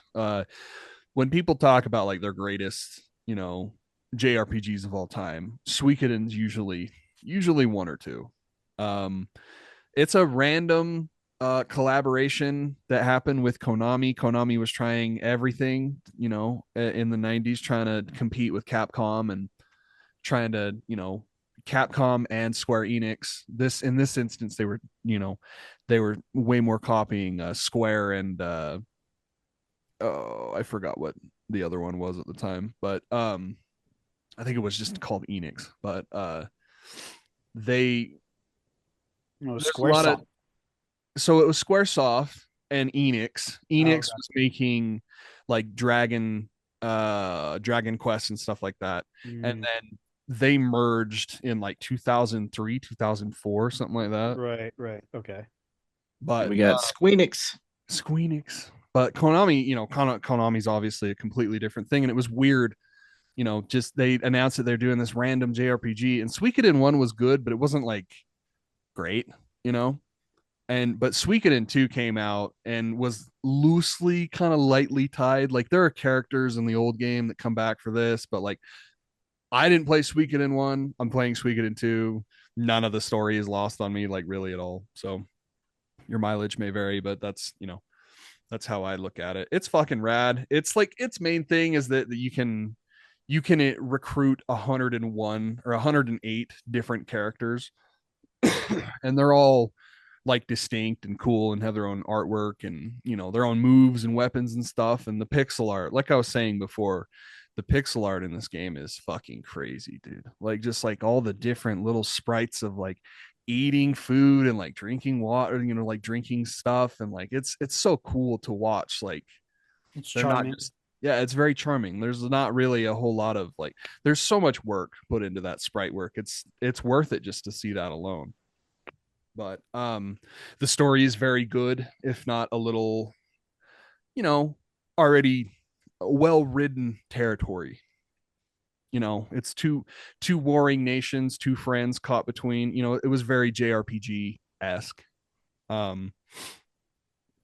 When people talk about like their greatest, JRPGs of all time, Suikoden's usually one or two. Um, it's a random collaboration that happened with Konami. Konami was trying everything, in the 90s, trying to compete with Capcom and trying to, Capcom and Square Enix. In this instance, they were way more copying Square and I forgot what the other one was at the time, but I think it was just called Enix. But they No, there's a lot of Squaresoft. so it was Squaresoft and Enix. Oh, Enix okay. was making like Dragon Quest and stuff like that. And Mm, then they merged in like 2003, 2004, something like that. right. Okay. And But we got Squeenix. Squeenix. But Konami, Konami's obviously a completely different thing. And it was weird, just they announced that they're doing this random JRPG and Suikoden 1 was good, but it wasn't like great, you know? But Suikoden 2 came out and was loosely kind of lightly tied. Like there are characters in the old game that come back for this, but like I didn't play Suikoden 1. I'm playing Suikoden 2. None of the story is lost on me, like really at all. So your mileage may vary, but that's how I look at it. It's fucking rad. It's like its main thing is that you can recruit 101 or 108 different characters and they're all like distinct and cool and have their own artwork and their own moves and weapons and stuff. And the pixel art, like I was saying before, the pixel art in this game is fucking crazy, dude. Like just like all the different little sprites of like eating food and like drinking water, like drinking stuff, and like it's so cool to watch. Like It's they're not charming. just yeah, it's very charming. There's not really a whole lot of like there's so much work put into that sprite work. It's worth it just to see that alone. But the story is very good, if not a little, you know, already well ridden territory. It's two warring nations, two friends caught between. It was very JRPG esque, um,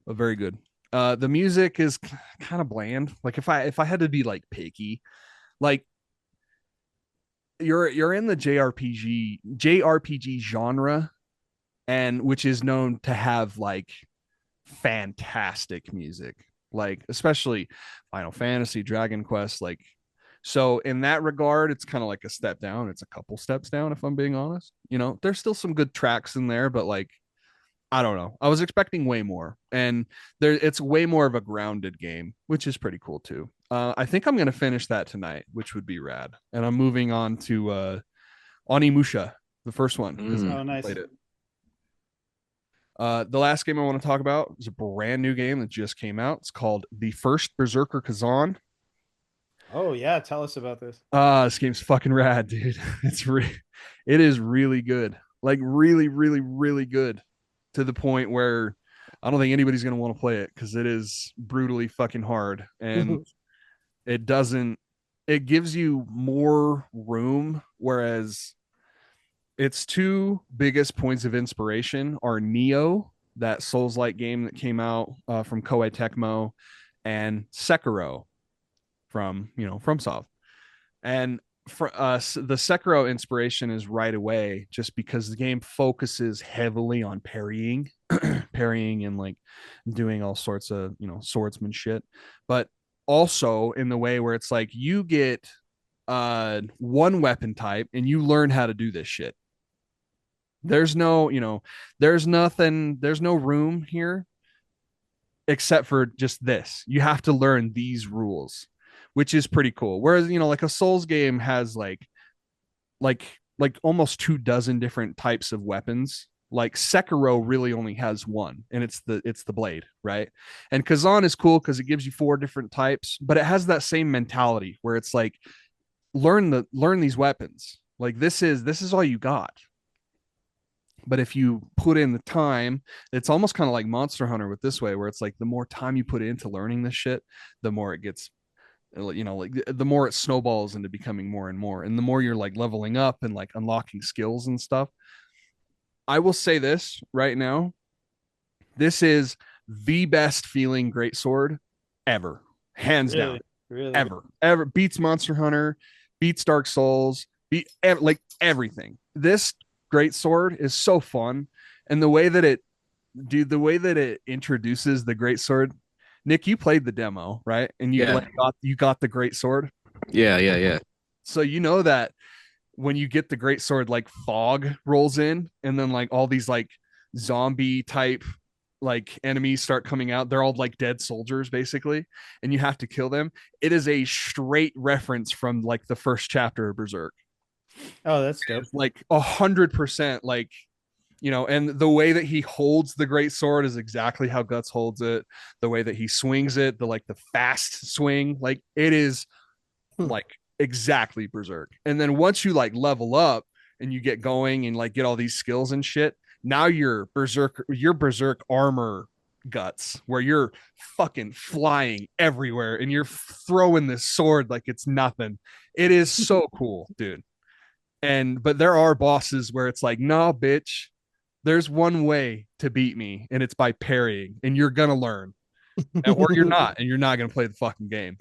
but very good. The music is kind of bland. Like if I had to be like picky, like you're in the JRPG genre, and which is known to have like fantastic music, like especially Final Fantasy, Dragon Quest. Like, so in that regard, it's kind of like a step down. It's a couple steps down, if I'm being honest. There's still some good tracks in there, but like, I don't know. I was expecting way more, and it's way more of a grounded game, which is pretty cool too. I think I'm gonna finish that tonight, which would be rad. And I'm moving on to Onimusha, the first one, because I Oh, nice. played it. The last game I want to talk about is a brand new game that just came out. It's called The First Berserker Kazan. Oh, yeah. Tell us about this. This game's fucking rad, dude. It is really good. Like really, really, really good to the point where I don't think anybody's gonna want to play it because it is brutally fucking hard and it doesn't. It gives you more room, whereas its two biggest points of inspiration are Neo, that Souls-like game that came out from Koei Tecmo, and Sekiro from FromSoft. And for us, the Sekiro inspiration is right away, just because the game focuses heavily on parrying, parrying and like doing all sorts of swordsman shit, but also in the way where it's like you get one weapon type and you learn how to do this shit. There's no, there's nothing, there's no room here except for just this. You have to learn these rules, which is pretty cool. Whereas, like a Souls game has like like almost 24 different types of weapons. Like Sekiro really only has one, and it's the blade, right? And Kazan is cool because it gives you 4 different types, but it has that same mentality where it's like learn these weapons. Like this is all you got. But if you put in the time, it's almost kind of like Monster Hunter with this way, where it's like the more time you put into learning this shit, the more it gets, like the more it snowballs into becoming more and more. And the more you're like leveling up and like unlocking skills and stuff. I will say this right now. This is the best feeling greatsword ever. Hands down. Really? Ever beats Monster Hunter, beats Dark Souls, like everything. This great sword is so fun, and the way that it introduces the great sword. Nick, you played the demo, right? And you got the great sword. Yeah. So you know that when you get the great sword, like fog rolls in, and then like all these like zombie type like enemies start coming out. They're all like dead soldiers basically, and you have to kill them. It is a straight reference from like the first chapter of Berserk. Oh, that's dope. Like 100%, like and the way that he holds the great sword is exactly how Guts holds it. The way that he swings it, the fast swing, like it is like exactly Berserk. And then once you like level up and you get going and like get all these skills and shit, now you're Berserk armor Guts, where you're fucking flying everywhere and you're throwing this sword like it's nothing. It is so cool, dude. But there are bosses where it's like, nah, bitch, there's one way to beat me, and it's by parrying, and you're gonna learn, or you're not, and you're not gonna play the fucking game.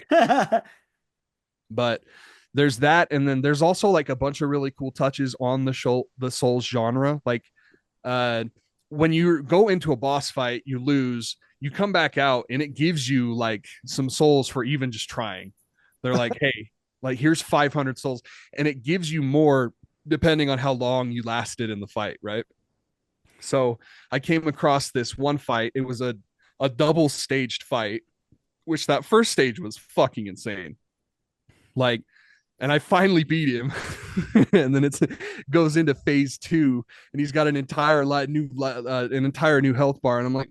But there's that, and then there's also like a bunch of really cool touches on the Souls genre. Like, when you go into a boss fight, you lose, you come back out, and it gives you like some souls for even just trying. They're like, hey, like here's 500 souls, and it gives you more depending on how long you lasted in the fight, right? So I came across this one fight. It was a double staged fight, which that first stage was fucking insane. Like, and I finally beat him, and then it goes into phase 2, and he's got an entire new health bar, and I'm like,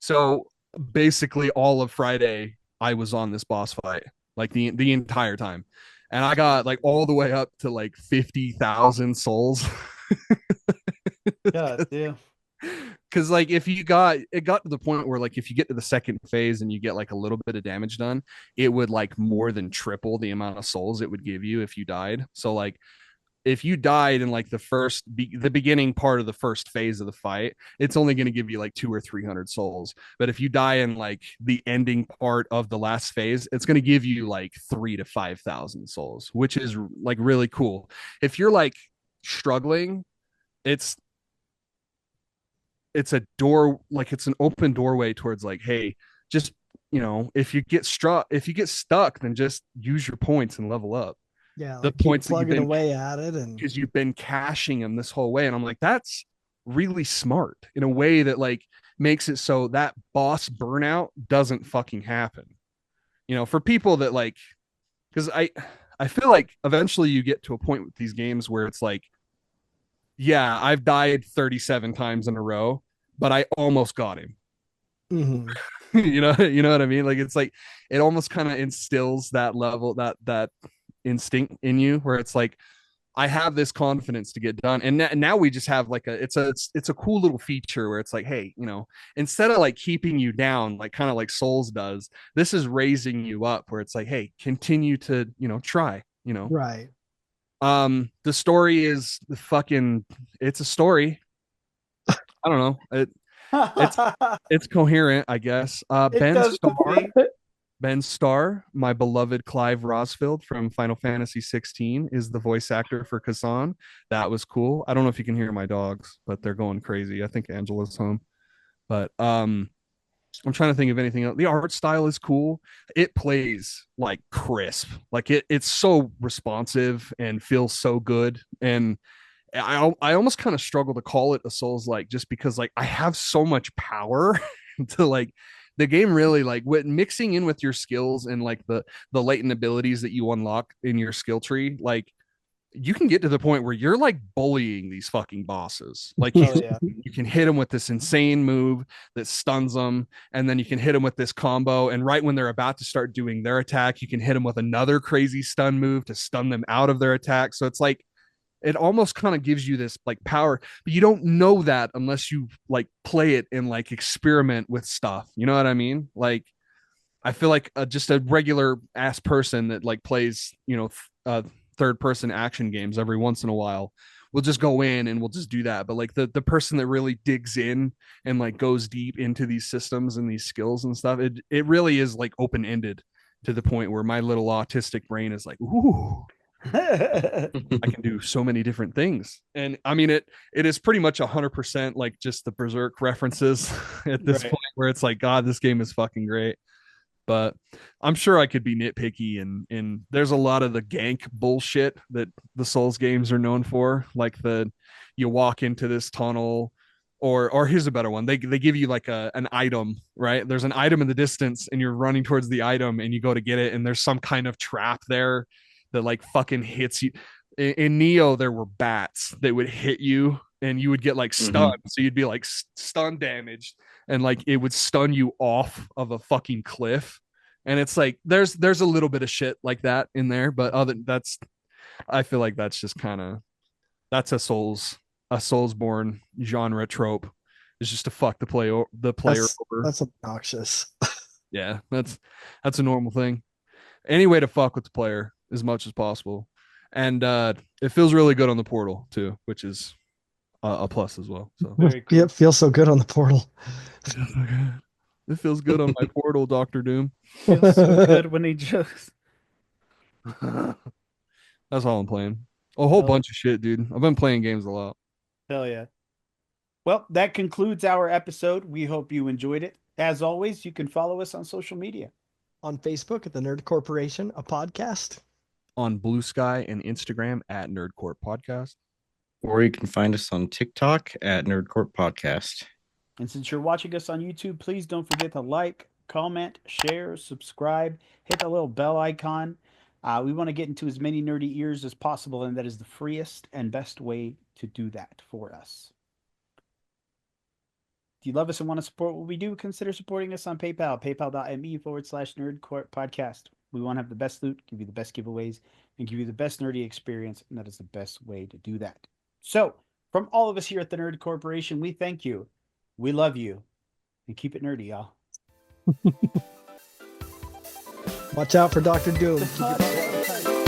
so basically all of Friday I was on this boss fight, like the entire time, and I got like all the way up to like 50,000 souls. God damn. Because like if it got to the point where like if you get to the second phase and you get like a little bit of damage done, it would like more than triple the amount of souls it would give you if you died. So like if you died in like the beginning part of the first phase of the fight, it's only going to give you like 200 or 300 souls. But if you die in like the ending part of the last phase, it's going to give you like 3,000 to 5,000 souls, which is like really cool. If you're like struggling, it's it's an open doorway towards like, hey, just if you get stuck, then just use your points and level up. Yeah, The like keep points that plugging away at it, and because you've been cashing them this whole way. And I'm like, that's really smart in a way that like makes it so that boss burnout doesn't fucking happen. For people that like, because I feel like eventually you get to a point with these games where it's like, yeah, I've died 37 times in a row, but I almost got him. Mhm. You know what I mean? Like it's like it almost kind of instills that level, that instinct in you, where it's like I have this confidence to get done. And now we just have like it's a cool little feature where it's like, hey, instead of like keeping you down, like kind of like Souls does, this is raising you up, where it's like, hey, continue to try. Right. The story is it's a story. I don't know. It's coherent, I guess. It does to me. Ben Starr, my beloved Clive Rosfield from Final Fantasy 16, is the voice actor for Kazan. That was cool. I don't know if you can hear my dogs, but they're going crazy. I think Angela's home. But I'm trying to think of anything else. The art style is cool. It plays like crisp. Like it's so responsive and feels so good. And I almost kind of struggle to call it a Souls like just because like I have so much power to like the game really like with mixing in with your skills and like the latent abilities that you unlock in your skill tree, like you can get to the point where you're like bullying these fucking bosses. Like Oh yeah. you can hit them with this insane move that stuns them, and then you can hit them with this combo. And right when they're about to start doing their attack, you can hit them with another crazy stun move to stun them out of their attack. So it's like it almost kind of gives you this like power, but you don't know that unless you like play it and like experiment with stuff. You know what I mean? Like I feel like just a regular ass person that like plays, third person action games every once in a while will just go in and we'll just do that. But like the person that really digs in and like goes deep into these systems and these skills and stuff, it really is like open ended to the point where my little autistic brain is like, ooh, I can do so many different things. And I mean, it is pretty much 100% like just the Berserk references at this Right. point where it's like, God, this game is fucking great. But I'm sure I could be nitpicky and there's a lot of the gank bullshit that the Souls games are known for, like you walk into this tunnel or here's a better one. They give you like an item, right? There's an item in the distance and you're running towards the item and you go to get it and there's some kind of trap there that like fucking hits you. In Neo there were bats that would hit you and you would get like stunned. So you'd be like stun damaged and like it would stun you off of a fucking cliff. And it's like there's a little bit of shit like that in there, but I feel like that's just kind of that's a Soulsborne genre trope. Is just to fuck the player over. That's obnoxious. Yeah, that's a normal thing. Any way to fuck with the player as much as possible. And it feels really good on the portal too, which is a plus as well. So Very cool. It feels so good on the portal. it feels good on my portal, Doctor Doom. Feels so good when he just That's all I'm playing. A whole bunch of shit, dude. I've been playing games a lot. hell yeah. Well, that concludes our episode. We hope you enjoyed it. As always, you can follow us on social media. On Facebook at the Nerd Corporation, a podcast. On Blue Sky and Instagram at Nerdcourt Podcast. Or you can find us on TikTok at Nerdcourt Podcast. And since you're watching us on YouTube, please don't forget to like, comment, share, subscribe, hit the little bell icon. We want to get into as many nerdy ears as possible, and that is the freest and best way to do that for us. If you love us and want to support what we do, consider supporting us on PayPal, paypal.me/nerdcourtpodcast. We want to have the best loot, give you the best giveaways, and give you the best nerdy experience, and that is the best way to do that. So, from all of us here at the Nerd Corporation, we thank you. We love you. And keep it nerdy, y'all. Watch out for Dr. Doom. Keep it-